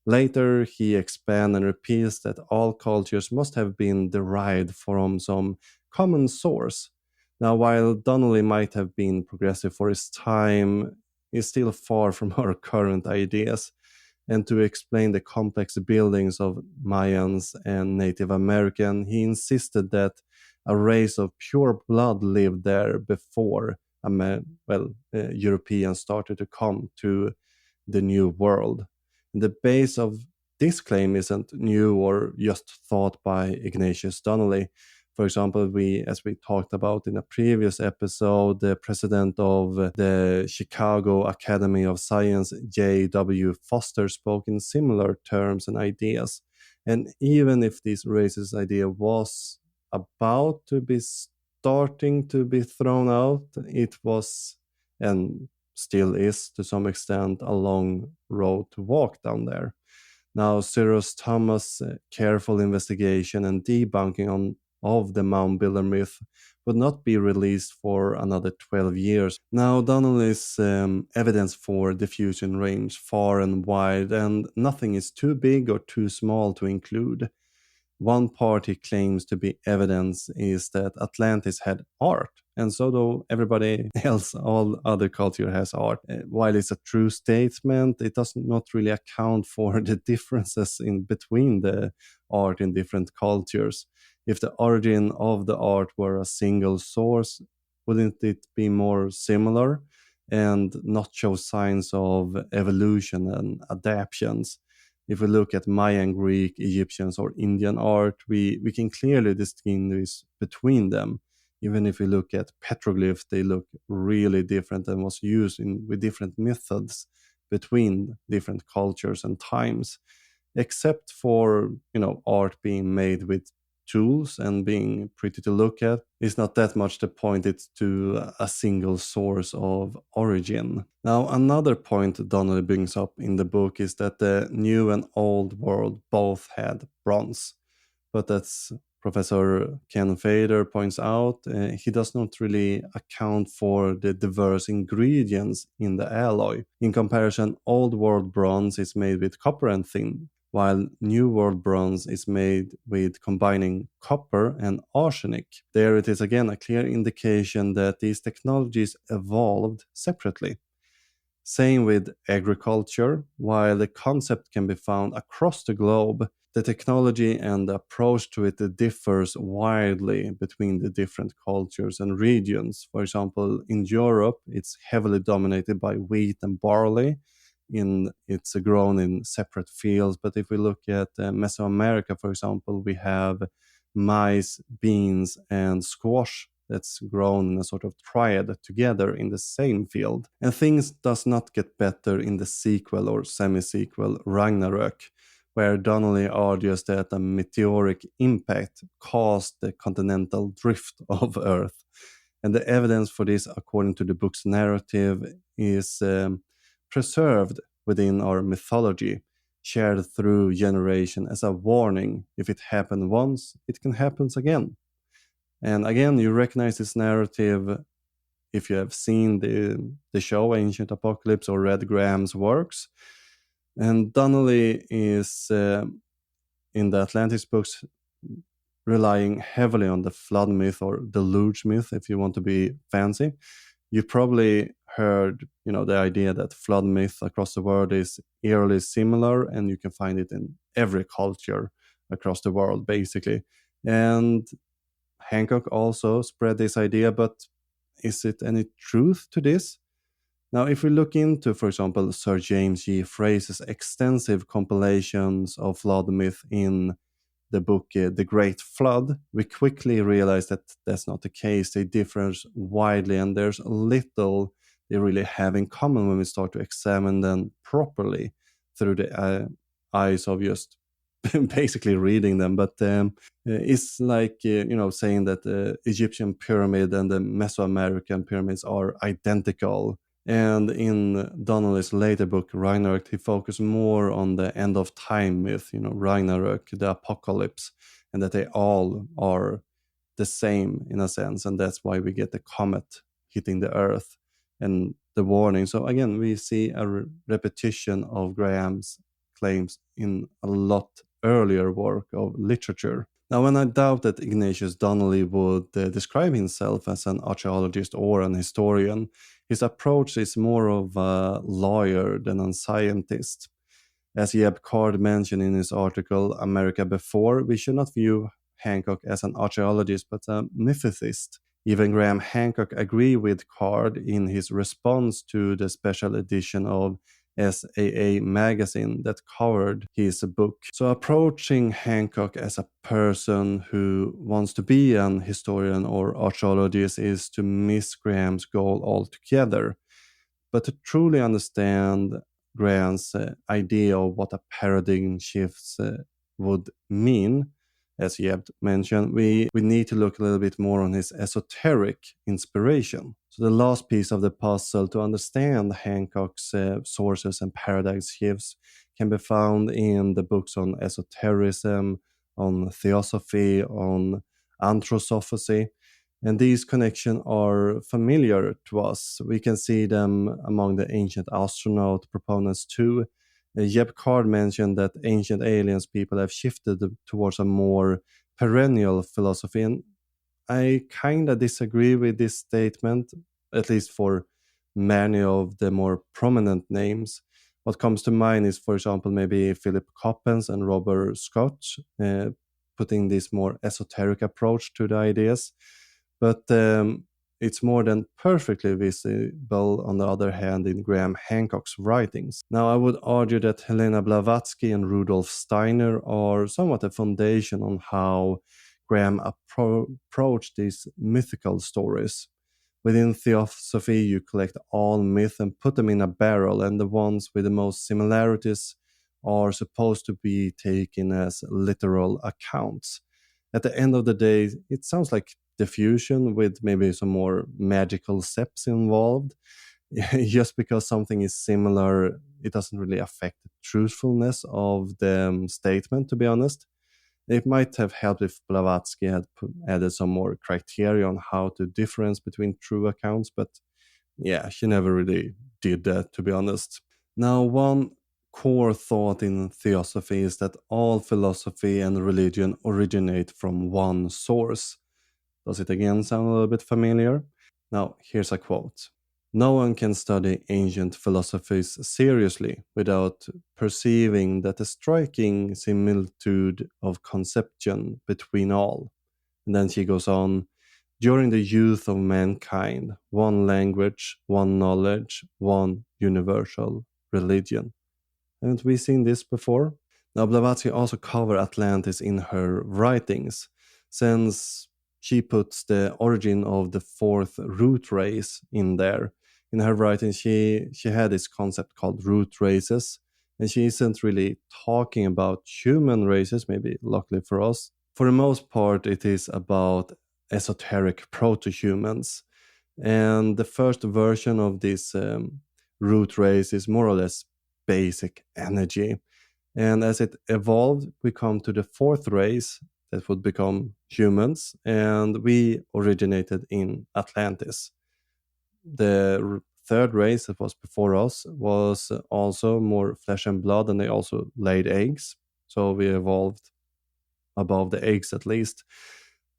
Later, he expands and repeats that all cultures must have been derived from some common source. Now, while Donnelly might have been progressive for his time, he's still far from our current ideas. And to explain the complex buildings of Mayans and Native American, he insisted that a race of pure blood lived there before Europeans started to come to the New World. The base of this claim isn't new or just thought by Ignatius Donnelly. For example, as we talked about in a previous episode, the president of the Chicago Academy of Science, J.W. Foster, spoke in similar terms and ideas. And even if this racist idea was about to be starting to be thrown out, it was, and still is to some extent, a long road to walk down there. Now, Cyrus Thomas' careful investigation and debunking of the mound builder myth would not be released for another 12 years. Now, Donnelly's evidence for diffusion range far and wide, and nothing is too big or too small to include. One part he claims to be evidence is that Atlantis had art, and so do everybody else, all other culture has art. While it's a true statement, it does not really account for the differences in between the art in different cultures. If the origin of the art were a single source, wouldn't it be more similar and not show signs of evolution and adaptations? If we look at Mayan, Greek, Egyptians, or Indian art, we can clearly distinguish between them. Even if we look at petroglyphs, they look really different and was used with different methods between different cultures and times, except for art being made with tools and being pretty to look at. Is not that much the point. It's to a single source of origin. Now, another point Donnelly brings up in the book is that the new and old world both had bronze. But as Professor Ken Fader points out, he does not really account for the diverse ingredients in the alloy. In comparison, old world bronze is made with copper and tin, while New World bronze is made with combining copper and arsenic. There it is again a clear indication that these technologies evolved separately. Same with agriculture. While the concept can be found across the globe, the technology and the approach to it differs widely between the different cultures and regions. For example, in Europe, it's heavily dominated by wheat and barley. It's grown in separate fields. But if we look at Mesoamerica, for example, we have maize, beans, and squash that's grown in a sort of triad together in the same field. And things does not get better in the sequel or semi-sequel Ragnarök, where Donnelly argues that a meteoric impact caused the continental drift of Earth. And the evidence for this, according to the book's narrative, is preserved within our mythology, shared through generation as a warning. If it happened once, it can happen again. And again, you recognize this narrative if you have seen the show Ancient Apocalypse or read Graham's works. And Donnelly is, in the Atlantis books, relying heavily on the flood myth or deluge myth, if you want to be fancy. You probably heard, the idea that flood myth across the world is eerily similar, and you can find it in every culture across the world, basically. And Hancock also spread this idea, but is it any truth to this? Now, if we look into, for example, Sir James G. Fraser's extensive compilations of flood myth in the book The Great Flood, we quickly realize that that's not the case. They differ widely, and there's little they really have in common when we start to examine them properly through the eyes of just basically reading them. But it's like, saying that the Egyptian pyramid and the Mesoamerican pyramids are identical. And in Donnelly's later book, Ragnarok, he focused more on the end of time myth, Ragnarok, the apocalypse, and that they all are the same in a sense. And that's why we get the comet hitting the earth and the warning. So again, we see a repetition of Graham's claims in a lot earlier work of literature. Now, when I doubt that Ignatius Donnelly would describe himself as an archaeologist or an historian, his approach is more of a lawyer than a scientist. As Jeb Card mentioned in his article, America Before, we should not view Hancock as an archaeologist, but a mythicist. Even Graham Hancock agreed with Card in his response to the special edition of SAA magazine that covered his book. So approaching Hancock as a person who wants to be an historian or archaeologist is to miss Graham's goal altogether. But to truly understand Graham's idea of what a paradigm shift would mean, as Jeb mentioned, we need to look a little bit more on his esoteric inspiration. So the last piece of the puzzle to understand Hancock's sources and paradigm shifts can be found in the books on esotericism, on theosophy, on anthroposophy. And these connections are familiar to us. We can see them among the ancient astronaut proponents too. Jeb Card mentioned that ancient aliens people have shifted towards a more perennial philosophy, and I kind of disagree with this statement, at least for many of the more prominent names. What comes to mind is, for example, maybe Philip Coppens and Robert Scott, putting this more esoteric approach to the ideas. But it's more than perfectly visible, on the other hand, in Graham Hancock's writings. Now, I would argue that Helena Blavatsky and Rudolf Steiner are somewhat a foundation on how Graham approached these mythical stories. Within Theosophy, you collect all myth and put them in a barrel, and the ones with the most similarities are supposed to be taken as literal accounts. At the end of the day, it sounds like diffusion with maybe some more magical steps involved. Just because something is similar, it doesn't really affect the truthfulness of the statement, to be honest. It might have helped if Blavatsky had added some more criteria on how to difference between true accounts, but yeah, she never really did that, to be honest. Now, one core thought in Theosophy is that all philosophy and religion originate from one source. Does it again sound a little bit familiar? Now, here's a quote. No one can study ancient philosophies seriously without perceiving that a striking similitude of conception between all. And then she goes on, during the youth of mankind, one language, one knowledge, one universal religion. Haven't we seen this before? Now, Blavatsky also covered Atlantis in her writings, since she puts the origin of the fourth root race in there. In her writing, she had this concept called root races, and she isn't really talking about human races, maybe luckily for us. For the most part, it is about esoteric proto-humans. And the first version of this root race is more or less basic energy. And as it evolved, we come to the fourth race that would become humans, and we originated in Atlantis. The third race that was before us was also more flesh and blood, and they also laid eggs. So we evolved above the eggs at least.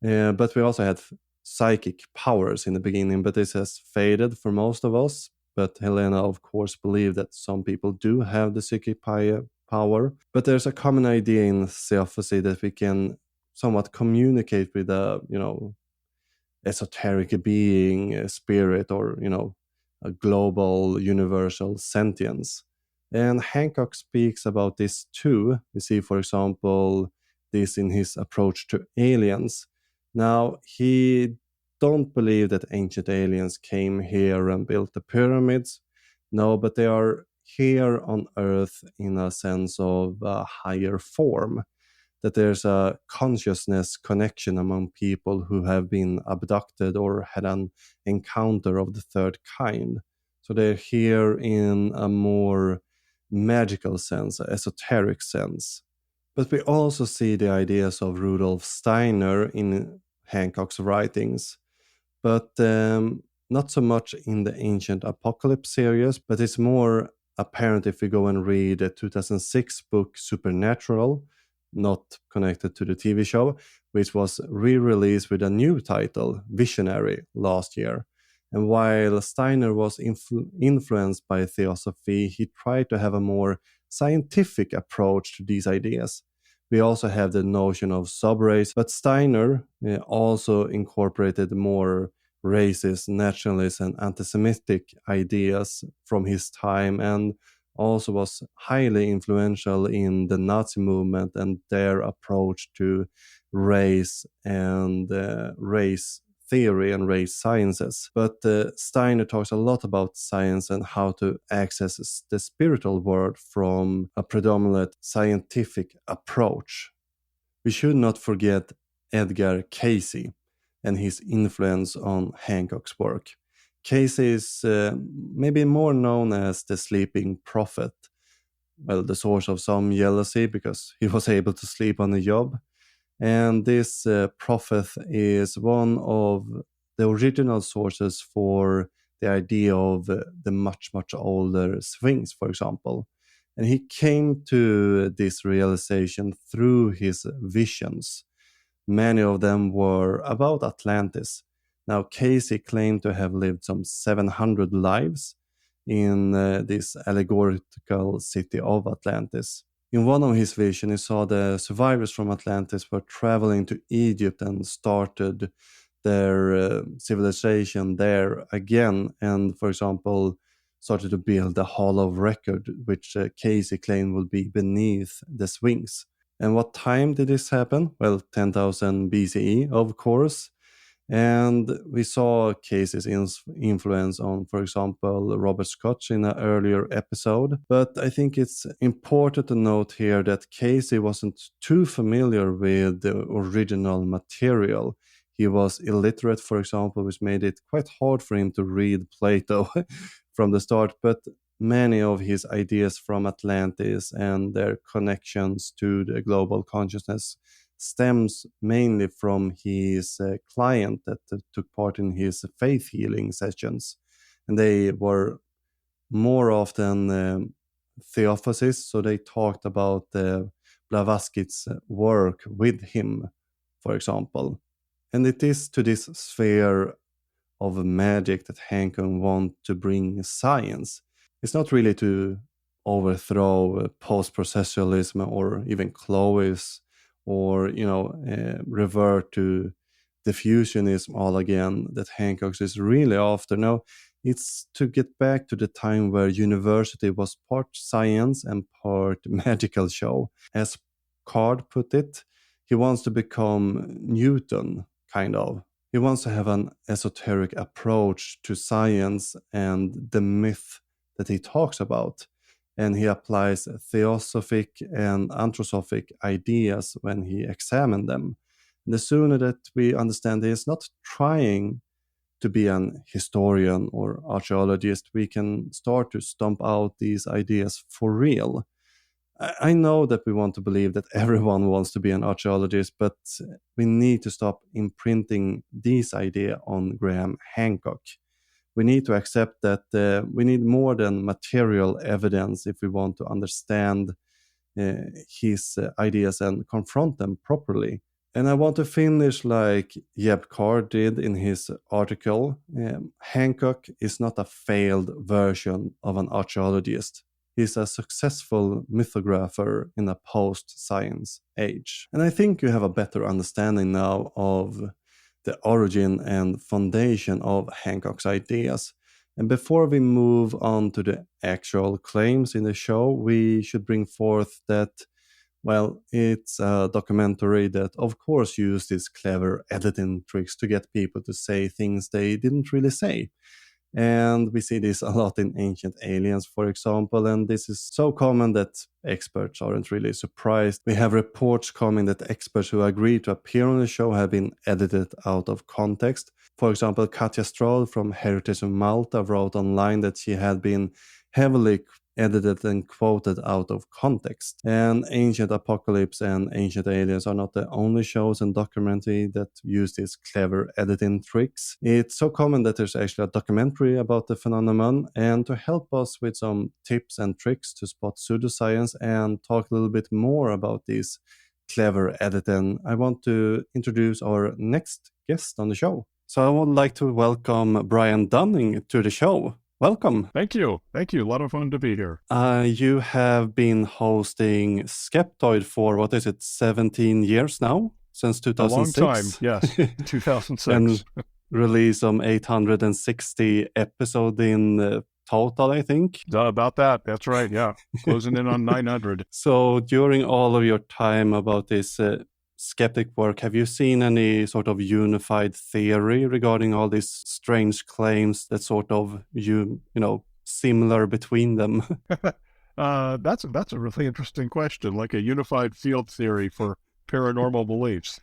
But we also had psychic powers in the beginning, but this has faded for most of us. But Helena, of course, believed that some people do have the psychic power. But there's a common idea in Theosophy that we can somewhat communicate with a, esoteric being, a spirit, or, a global universal sentience. And Hancock speaks about this too. We see, for example, this in his approach to aliens. Now, he don't believe that ancient aliens came here and built the pyramids. No, but they are here on Earth in a sense of a higher form, that there's a consciousness connection among people who have been abducted or had an encounter of the third kind. So they're here in a more magical sense, an esoteric sense. But we also see the ideas of Rudolf Steiner in Hancock's writings, but not so much in the Ancient Apocalypse series, but it's more apparent if we go and read the 2006 book Supernatural, not connected to the TV show, which was re-released with a new title, Visionary, last year. And while Steiner was influenced by Theosophy, he tried to have a more scientific approach to these ideas. We also have the notion of subrace, but Steiner also incorporated more racist, nationalist, and anti-Semitic ideas from his time, and also was highly influential in the Nazi movement and their approach to race and race theory and race sciences. But Steiner talks a lot about science and how to access the spiritual world from a predominant scientific approach. We should not forget Edgar Cayce and his influence on Hancock's work. Cayce is maybe more known as the sleeping prophet. Well, the source of some jealousy because he was able to sleep on the job. And this prophet is one of the original sources for the idea of the much, much older Sphinx, for example. And he came to this realization through his visions. Many of them were about Atlantis. Now, Cayce claimed to have lived some 700 lives in this allegorical city of Atlantis. In one of his visions, he saw the survivors from Atlantis were traveling to Egypt and started their civilization there again, and, for example, started to build a Hall of Record, which Cayce claimed would be beneath the Sphinx. And what time did this happen? Well, 10,000 BCE, of course. And we saw Cayce's influence on, for example, Robert Scott in an earlier episode. But I think it's important to note here that Cayce wasn't too familiar with the original material. He was illiterate, for example, which made it quite hard for him to read Plato from the start. But many of his ideas from Atlantis and their connections to the global consciousness stems mainly from his client that took part in his faith healing sessions. And they were more often theosophists, so they talked about Blavatsky's work with him, for example. And it is to this sphere of magic that Hancock wants to bring science. It's not really to overthrow post-processualism or even Clovis, or revert to diffusionism all again that Hancock is really after. No, it's to get back to the time where university was part science and part magical show. As Card put it, he wants to become Newton, kind of. He wants to have an esoteric approach to science and the myth that he talks about. And he applies theosophic and anthroposophic ideas when he examines them. And the sooner that we understand this, not trying to be an historian or archaeologist, we can start to stomp out these ideas for real. I know that we want to believe that everyone wants to be an archaeologist, but we need to stop imprinting these ideas on Graham Hancock. we need to accept that we need more than material evidence if we want to understand his ideas and confront them properly. And I want to finish like Jeb Card did in his article. Hancock is not a failed version of an archaeologist. He's a successful mythographer in a post-science age. And I think you have a better understanding now of the origin and foundation of Hancock's ideas. And before we move on to the actual claims in the show, we should bring forth that, well, it's a documentary that, of course, used these clever editing tricks to get people to say things they didn't really say. And we see this a lot in Ancient Aliens, for example, and this is so common that experts aren't really surprised. We have reports coming that experts who agree to appear on the show have been edited out of context. For example, Katja Stroll from Heritage of Malta wrote online that she had been heavily edited and quoted out of context. And Ancient Apocalypse and Ancient Aliens are not the only shows and documentary that use these clever editing tricks. It's so common that there's actually a documentary about the phenomenon, and to help us with some tips and tricks to spot pseudoscience and talk a little bit more about these clever editing, I want to introduce our next guest on the show. So I would like to welcome Brian Dunning to the show. Welcome. Thank you. Thank you. A lot of fun to be here. You have been hosting Skeptoid for, 17 years now? Since 2006? A long time, yes. 2006. And released some 860 episodes in total, I think. About that. That's right, yeah. Closing in on 900. So during all of your time about this skeptic work, have you seen any sort of unified theory regarding all these strange claims that sort of similar between them? That's a really interesting question, like a unified field theory for paranormal beliefs.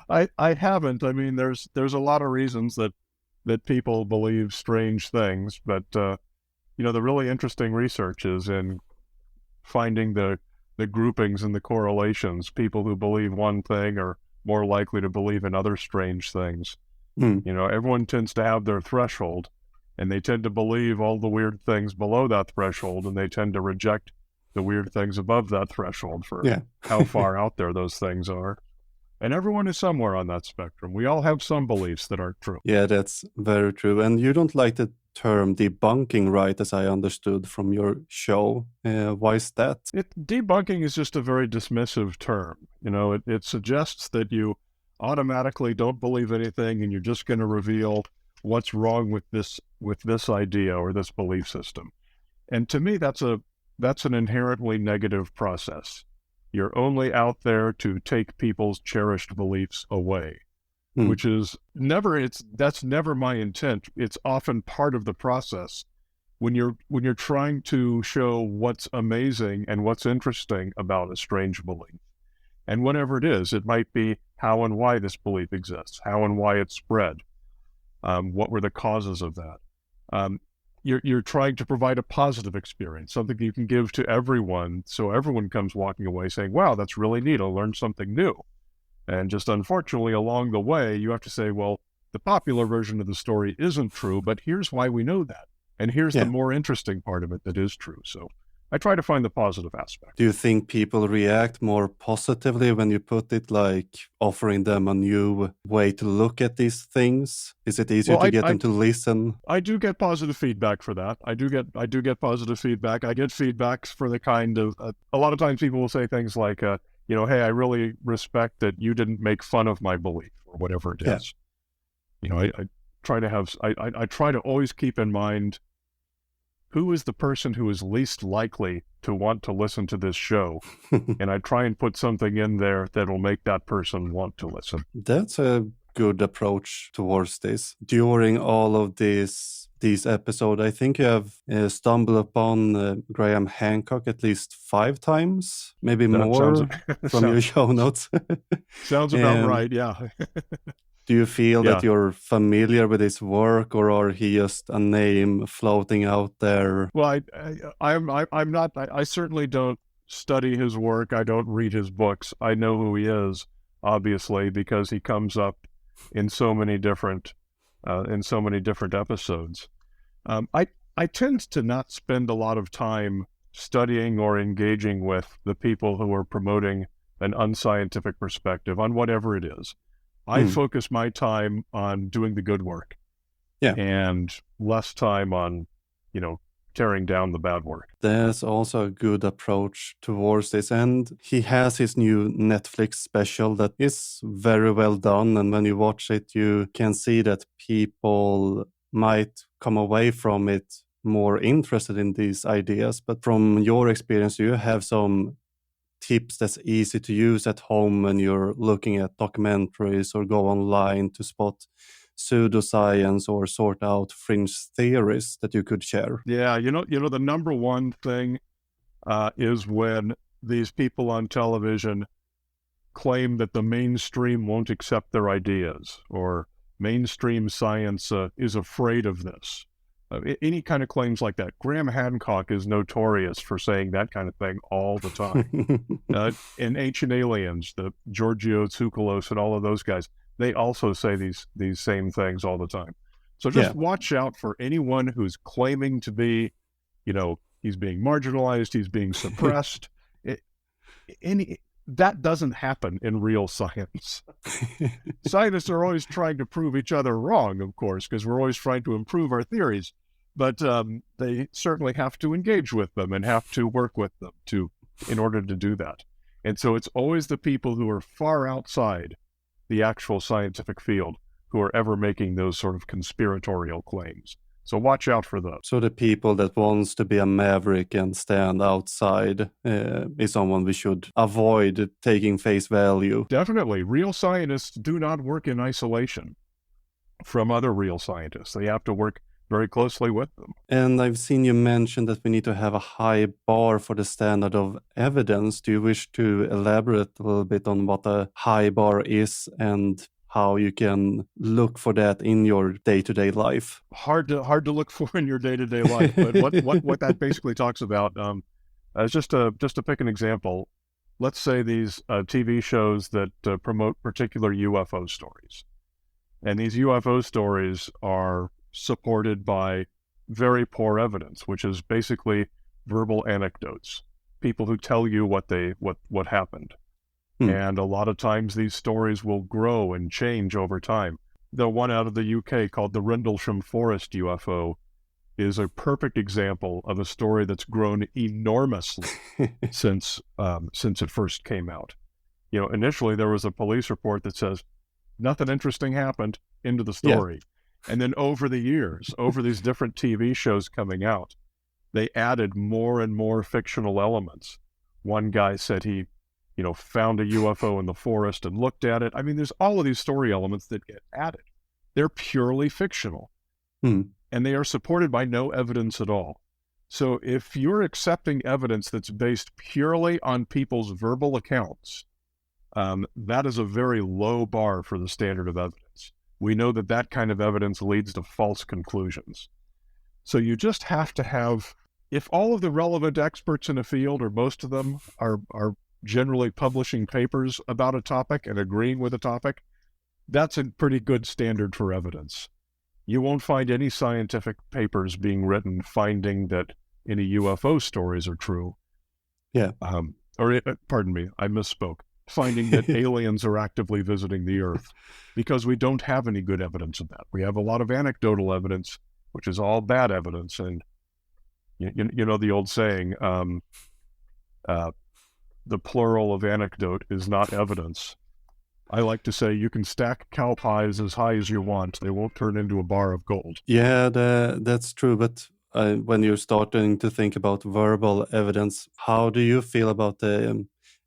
I haven't. I mean, there's a lot of reasons that people believe strange things, but the really interesting research is in finding the groupings and the correlations. People who believe one thing are more likely to believe in other strange things. Everyone tends to have their threshold, and they tend to believe all the weird things below that threshold, and they tend to reject the weird things above that threshold for how far out there those things are. And everyone is somewhere on that spectrum. We all have some beliefs that aren't true. Yeah, that's very true. And you don't like the term debunking, right, as I understood from your show. Why is that? Debunking is just a very dismissive term. It suggests that you automatically don't believe anything and you're just going to reveal what's wrong with this idea or this belief system. And to me, that's an inherently negative process. You're only out there to take people's cherished beliefs away, which is that's never my intent. It's often part of the process when you're trying to show what's amazing and what's interesting about a strange belief. And whatever it is, it might be how and why this belief exists, how and why it spread, what were the causes of that. You're trying to provide a positive experience, something you can give to everyone, so everyone comes walking away saying, wow, that's really neat, I learned something new. And just unfortunately, along the way, you have to say, well, the popular version of the story isn't true, but here's why we know that. And here's the more interesting part of it that is true. So I try to find the positive aspect. Do you think people react more positively when you put it like offering them a new way to look at these things? Is it easier to get them to listen? I do get positive feedback for that. I do get positive feedback. I get feedbacks for the kind of, a lot of times people will say things like, hey, I really respect that you didn't make fun of my belief or whatever it is. I try to always keep in mind, who is the person who is least likely to want to listen to this show? And I try and put something in there that will make that person want to listen. That's a good approach towards this. During all of these episodes, I think you have stumbled upon Graham Hancock at least 5 times, maybe that more from your show notes. Sounds about right, yeah. Do you feel that you're familiar with his work, or are he just a name floating out there? Well, I'm not. I certainly don't study his work. I don't read his books. I know who he is, obviously, because he comes up in so many different in so many different episodes. I tend to not spend a lot of time studying or engaging with the people who are promoting an unscientific perspective on whatever it is. I focus my time on doing the good work, and less time on, tearing down the bad work. There's also a good approach towards this, and he has his new Netflix special that is very well done, and when you watch it, you can see that people might come away from it more interested in these ideas. But from your experience, you have some tips that's easy to use at home when you're looking at documentaries or go online to spot pseudoscience or sort out fringe theories that you could share? Yeah, the number one thing is when these people on television claim that the mainstream won't accept their ideas, or mainstream science is afraid of this. Any kind of claims like that. Graham Hancock is notorious for saying that kind of thing all the time. In Ancient Aliens, the Giorgio Tsoukalos and all of those guys, they also say these same things all the time. So just watch out for anyone who's claiming to be, he's being marginalized, he's being suppressed. That doesn't happen in real science. Scientists are always trying to prove each other wrong, of course, because we're always trying to improve our theories. But they certainly have to engage with them and have to work with them in order to do that. And so it's always the people who are far outside the actual scientific field who are ever making those sort of conspiratorial claims. So watch out for those. So the people that wants to be a maverick and stand outside is someone we should avoid taking face value. Definitely. Real scientists do not work in isolation from other real scientists. They have to work very closely with them. And I've seen you mention that we need to have a high bar for the standard of evidence. Do you wish to elaborate a little bit on what a high bar is and how you can look for that in your day-to-day life? Hard to look for in your day-to-day life, but what that basically talks about is just to pick an example. Let's say these TV shows that promote particular UFO stories, and these UFO stories are supported by very poor evidence, which is basically verbal anecdotes, people who tell you what happened. And a lot of times these stories will grow and change over time. The one out of the UK called the Rendlesham Forest UFO is a perfect example of a story that's grown enormously since it first came out. Initially there was a police report that says nothing interesting happened into the story. And then over the years, over these different TV shows coming out, they added more and more fictional elements. One guy said he, found a UFO in the forest and looked at it. I mean, there's all of these story elements that get added. They're purely fictional. And they are supported by no evidence at all. So if you're accepting evidence that's based purely on people's verbal accounts, that is a very low bar for the standard of evidence. We know that kind of evidence leads to false conclusions. So you just have to have, if all of the relevant experts in a field, or most of them, are generally publishing papers about a topic and agreeing with a topic, that's a pretty good standard for evidence. You won't find any scientific papers being written finding that any UFO stories are true. Pardon me, I misspoke. Finding that aliens are actively visiting the Earth, because we don't have any good evidence of that. We have a lot of anecdotal evidence, which is all bad evidence. And you know the old saying, the plural of anecdote is not evidence. I like to say you can stack cow pies as high as you want. They won't turn into a bar of gold. Yeah, that's true. But when you're starting to think about verbal evidence, how do you feel about the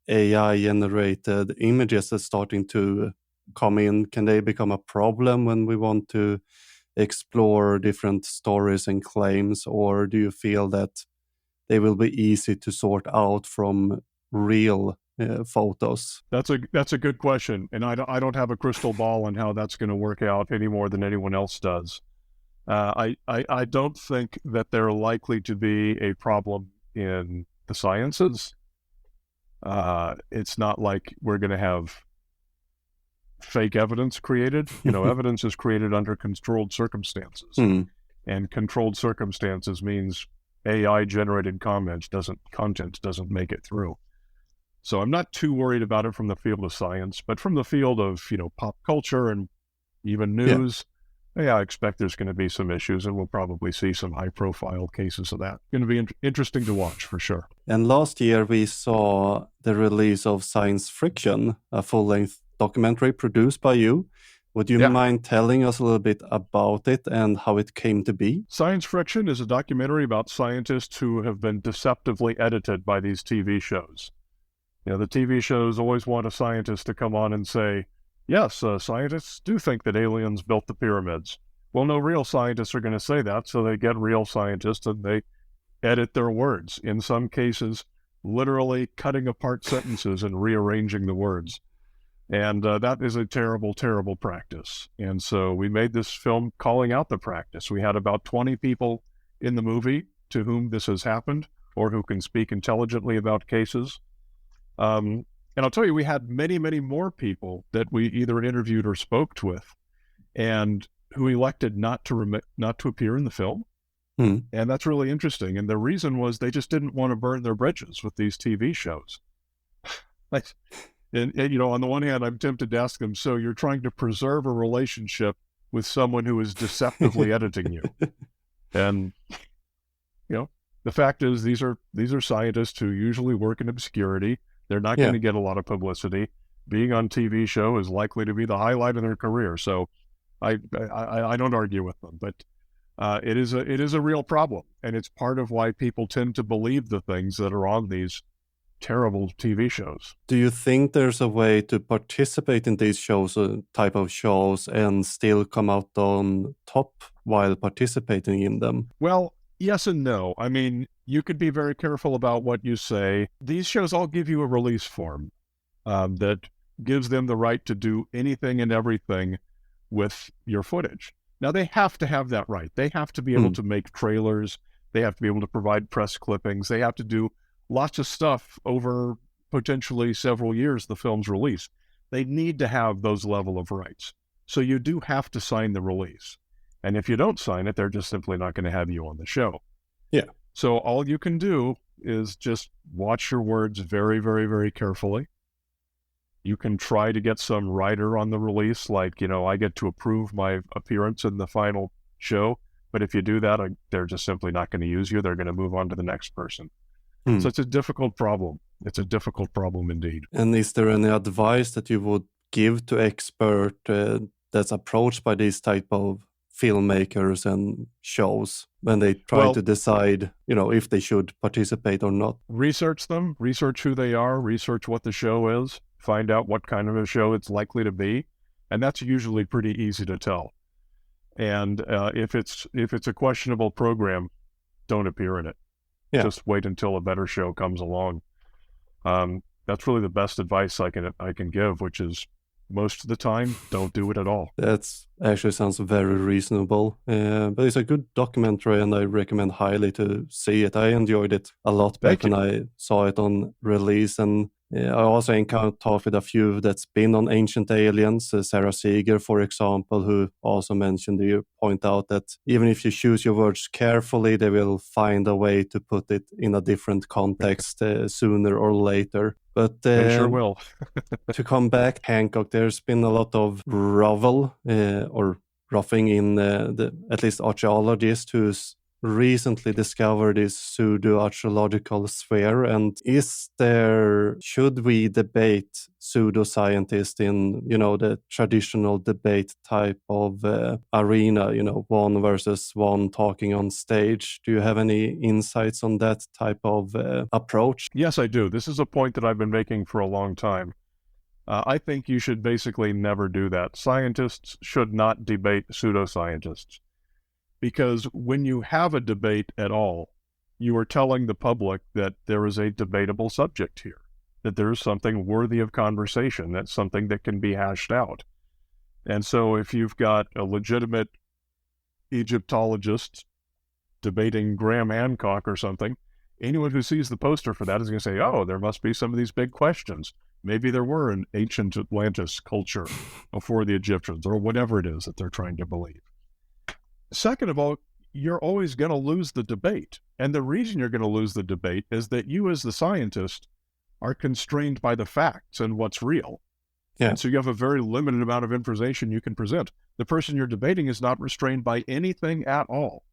AI-generated images that's starting to come in? Can they become a problem when we want to explore different stories and claims, or do you feel that they will be easy to sort out from real photos? That's a good question, and I don't have a crystal ball on how that's going to work out any more than anyone else does. I don't think that they're likely to be a problem in the sciences. It's not like we're going to have fake evidence created. Evidence is created under controlled circumstances. And controlled circumstances means AI-generated content doesn't make it through. So I'm not too worried about it from the field of science, but from the field of, pop culture and even news, I expect there's going to be some issues, and we'll probably see some high-profile cases of that. Going to be interesting to watch, for sure. And last year we saw the release of Science Friction, a full-length documentary produced by you. Would you mind telling us a little bit about it and how it came to be? Science Friction is a documentary about scientists who have been deceptively edited by these TV shows. The TV shows always want a scientist to come on and say, yes, scientists do think that aliens built the pyramids. Well, no real scientists are going to say that, so they get real scientists and they edit their words. In some cases, literally cutting apart sentences and rearranging the words. And that is a terrible, terrible practice. And so we made this film calling out the practice. We had about 20 people in the movie to whom this has happened or who can speak intelligently about cases. And I'll tell you, we had many, many more people that we either interviewed or spoke with and who elected not to appear in the film. And that's really interesting. And the reason was they just didn't want to burn their bridges with these TV shows. And on the one hand, I'm tempted to ask them, so you're trying to preserve a relationship with someone who is deceptively editing you. And, the fact is these are scientists who usually work in obscurity. They're not going to get a lot of publicity. Being on TV show is likely to be the highlight of their career. So I don't argue with them, but it is a real problem. And it's part of why people tend to believe the things that are on these terrible TV shows. Do you think there's a way to participate in these shows, type of shows, and still come out on top while participating in them? Well, yes and no. I mean, you could be very careful about what you say. These shows all give you a release form that gives them the right to do anything and everything with your footage. Now, they have to have that right. They have to be able to make trailers. They have to be able to provide press clippings. They have to do lots of stuff over potentially several years, the film's release. They need to have those level of rights. So you do have to sign the release. And if you don't sign it, they're just simply not going to have you on the show. Yeah. So all you can do is just watch your words very, very, very carefully. You can try to get some writer on the release, like, I get to approve my appearance in the final show. But if you do that, they're just simply not going to use you. They're going to move on to the next person. So it's a difficult problem. It's a difficult problem indeed. And is there any advice that you would give to expert that's approached by these type of filmmakers and shows when they try to decide, if they should participate or not? Research them, research who they are, research what the show is, find out what kind of a show it's likely to be. And that's usually pretty easy to tell. And if it's a questionable program, don't appear in it. Yeah. Just wait until a better show comes along. That's really the best advice I can give, which is most of the time, don't do it at all. That's actually sounds very reasonable. But it's a good documentary, and I recommend highly to see it. I enjoyed it a lot back when I saw it on release, and I also encountered with a few that's been on Ancient Aliens, Sarah Seeger, for example, who also mentioned, you point out that even if you choose your words carefully, they will find a way to put it in a different context sooner or later. But they sure will. To come back, Hancock, there's been a lot of roughing in at least archaeologists who's recently discovered this pseudo-archaeological sphere. And should we debate pseudoscientists in, the traditional debate type of arena, one versus one talking on stage? Do you have any insights on that type of approach? Yes, I do. This is a point that I've been making for a long time. I think you should basically never do that. Scientists should not debate pseudoscientists. Because when you have a debate at all, you are telling the public that there is a debatable subject here, that there is something worthy of conversation, that's something that can be hashed out. And so if you've got a legitimate Egyptologist debating Graham Hancock or something, anyone who sees the poster for that is going to say, oh, there must be some of these big questions. Maybe there were an ancient Atlantis culture before the Egyptians, or whatever it is that they're trying to believe. Second of all, you're always going to lose the debate. And the reason you're going to lose the debate is that you as the scientist are constrained by the facts and what's real. Yeah. And so you have a very limited amount of information you can present. The person you're debating is not restrained by anything at all.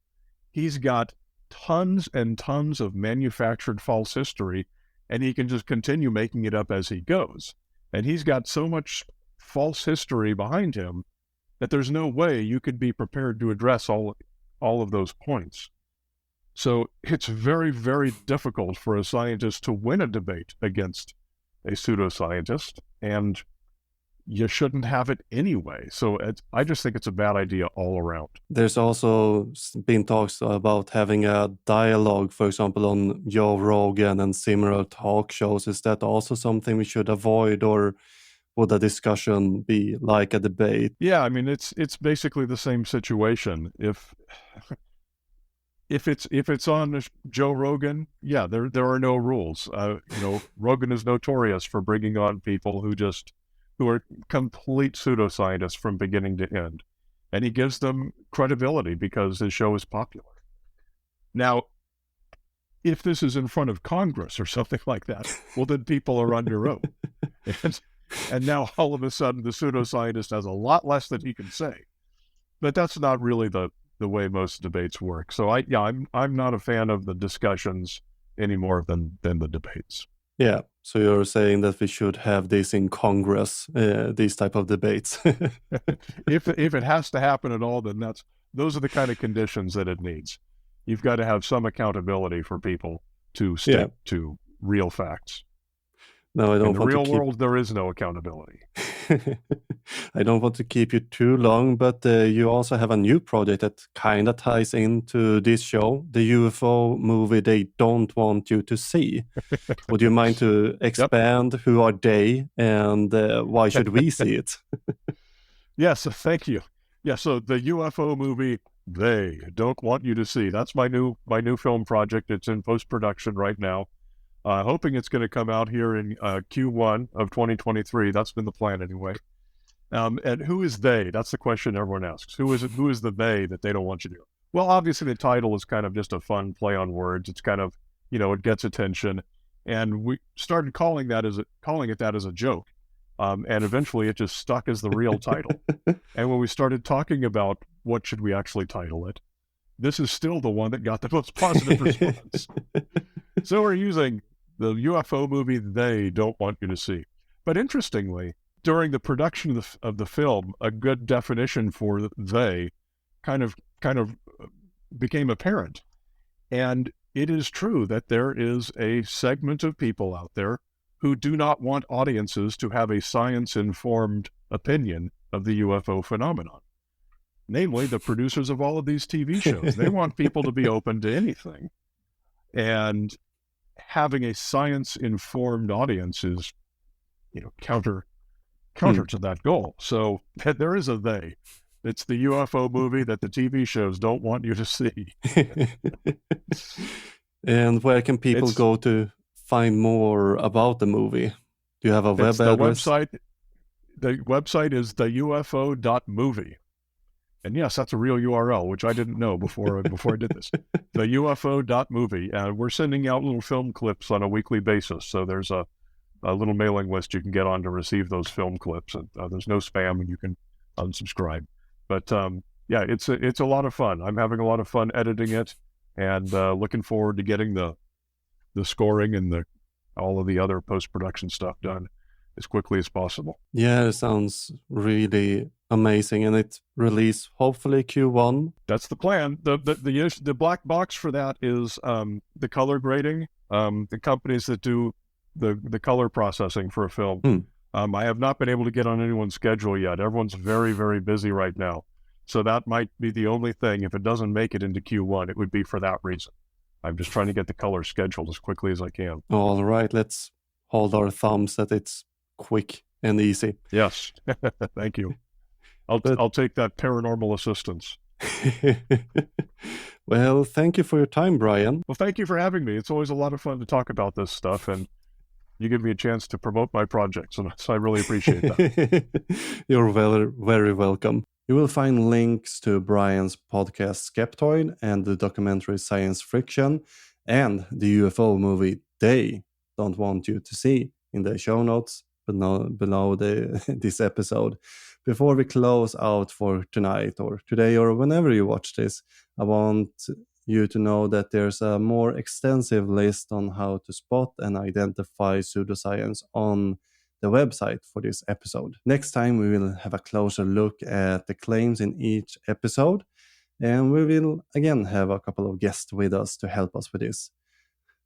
He's got tons and tons of manufactured false history, and he can just continue making it up as he goes. And he's got so much false history behind him that there's no way you could be prepared to address all of those points. So it's very, very difficult for a scientist to win a debate against a pseudoscientist, and you shouldn't have it anyway. So I just think it's a bad idea all around. There's also been talks about having a dialogue, for example, on Joe Rogan and similar talk shows. Is that also something we should avoid, or would a discussion be like a debate? Yeah, I mean, it's basically the same situation. If it's on Joe Rogan, yeah, there are no rules. Rogan is notorious for bringing on people who are complete pseudoscientists from beginning to end, and he gives them credibility because his show is popular. Now, if this is in front of Congress or something like that, well, then people are on your own. And now all of a sudden the pseudoscientist has a lot less that he can say. But that's not really the way most debates work. So I'm not a fan of the discussions any more than the debates. Yeah. So you're saying that we should have this in Congress, these type of debates. If it has to happen at all, then those are the kind of conditions that it needs. You've got to have some accountability for people to stick to real facts. No, I don't. In the real world, there is no accountability. I don't want to keep you too long, but you also have a new project that kind of ties into this show, the UFO movie They Don't Want You to See. Would you mind to expand? Yep. Who are they, and why should we see it? Yes, thank you. Yeah, so the UFO movie They Don't Want You to See. That's my new film project. It's in post-production right now. Hoping it's going to come out here in Q1 of 2023. That's been the plan anyway. And who is they? That's the question everyone asks. Who is it? Who is the they that they don't want you to? Well, obviously the title is kind of just a fun play on words. It's kind of, it gets attention, and we started calling it that as a joke, and eventually it just stuck as the real title. And when we started talking about what should we actually title it, this is still the one that got the most positive response. So we're using the UFO movie They Don't Want You to See. But interestingly, during the production of the film, a good definition for they kind of became apparent. And it is true that there is a segment of people out there who do not want audiences to have a science-informed opinion of the UFO phenomenon. Namely, the producers of all of these TV shows. They want people to be open to anything. And having a science-informed audience is, counter to that goal. So there is a they. It's the UFO movie that the TV shows don't want you to see. And where can people go to find more about the movie? Do you have a web address? The website is theufo.movie. And yes, that's a real URL, which I didn't know before I did this. The UFO.movie. We're sending out little film clips on a weekly basis. So there's a little mailing list you can get on to receive those film clips. And there's no spam, and you can unsubscribe. But it's a lot of fun. I'm having a lot of fun editing it, and looking forward to getting the scoring and all of the other post-production stuff done as quickly as possible. Yeah, it sounds really amazing, and it's released hopefully Q1. That's the plan. The black box for that is the color grading. The companies that do the color processing for a film. I have not been able to get on anyone's schedule yet. Everyone's very, very busy right now. So that might be the only thing. If it doesn't make it into Q1, it would be for that reason. I'm just trying to get the color scheduled as quickly as I can. All right, let's hold our thumbs that it's quick and easy. Yes, thank you. I'll take that paranormal assistance. Well, thank you for your time, Brian. Well, thank you for having me. It's always a lot of fun to talk about this stuff, and you give me a chance to promote my projects, and so I really appreciate that. You're very, very welcome. You will find links to Brian's podcast Skeptoid and the documentary Science Friction and the UFO movie They Don't Want You to See in the show notes below this episode. Before we close out for tonight or today or whenever you watch this, I want you to know that there's a more extensive list on how to spot and identify pseudoscience on the website for this episode. Next time we will have a closer look at the claims in each episode, and we will again have a couple of guests with us to help us with this.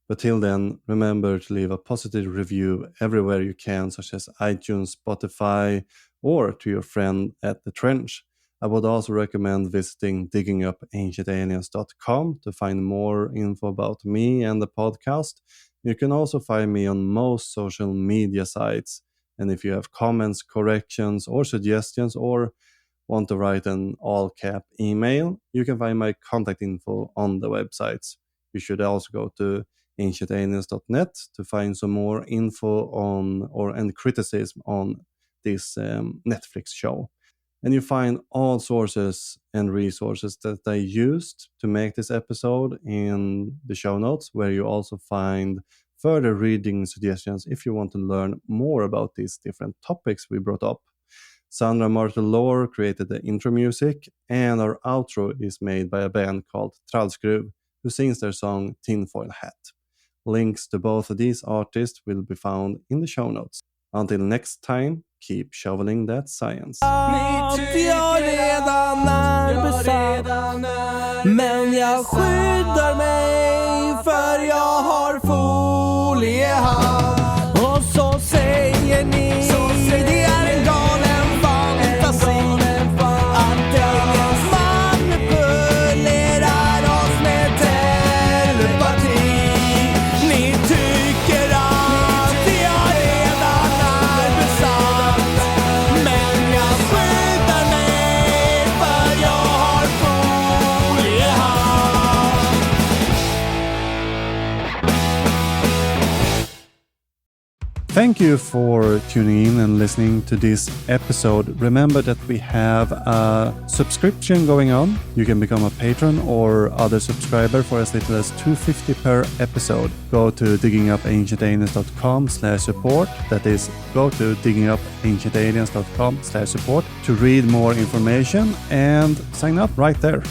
But till then, remember to leave a positive review everywhere you can, such as iTunes, Spotify, or to your friend at The Trench. I would also recommend visiting diggingupancientaliens.com to find more info about me and the podcast. You can also find me on most social media sites. And if you have comments, corrections, or suggestions, or want to write an all-cap email, you can find my contact info on the websites. You should also go to ancientaliens.net to find some more info on and criticism on this Netflix show. And you find all sources and resources that I used to make this episode in the show notes, where you also find further reading suggestions if you want to learn more about these different topics we brought up. Sandra Martelor created the intro music, and our outro is made by a band called Trallskruv, who sings their song Tinfoil Hat. Links to both of these artists will be found in the show notes. Until next time, keep shoveling that science. Jag redan är besatt, men jag skyddar mig för jag har foliehatt. Och så säger ni, det är en galen fantasi att ingen manipulerar oss med telepati. Ni tycker att jag redan är besatt, men jag skyddar mig för jag har foliehatt. Thank you for tuning in and listening to this episode. Remember that we have a subscription going on. You can become a patron or other subscriber for as little as $2.50 per episode. Go to diggingupancientaliens.com/support. That is, go to diggingupancientaliens.com/support to read more information and sign up right there.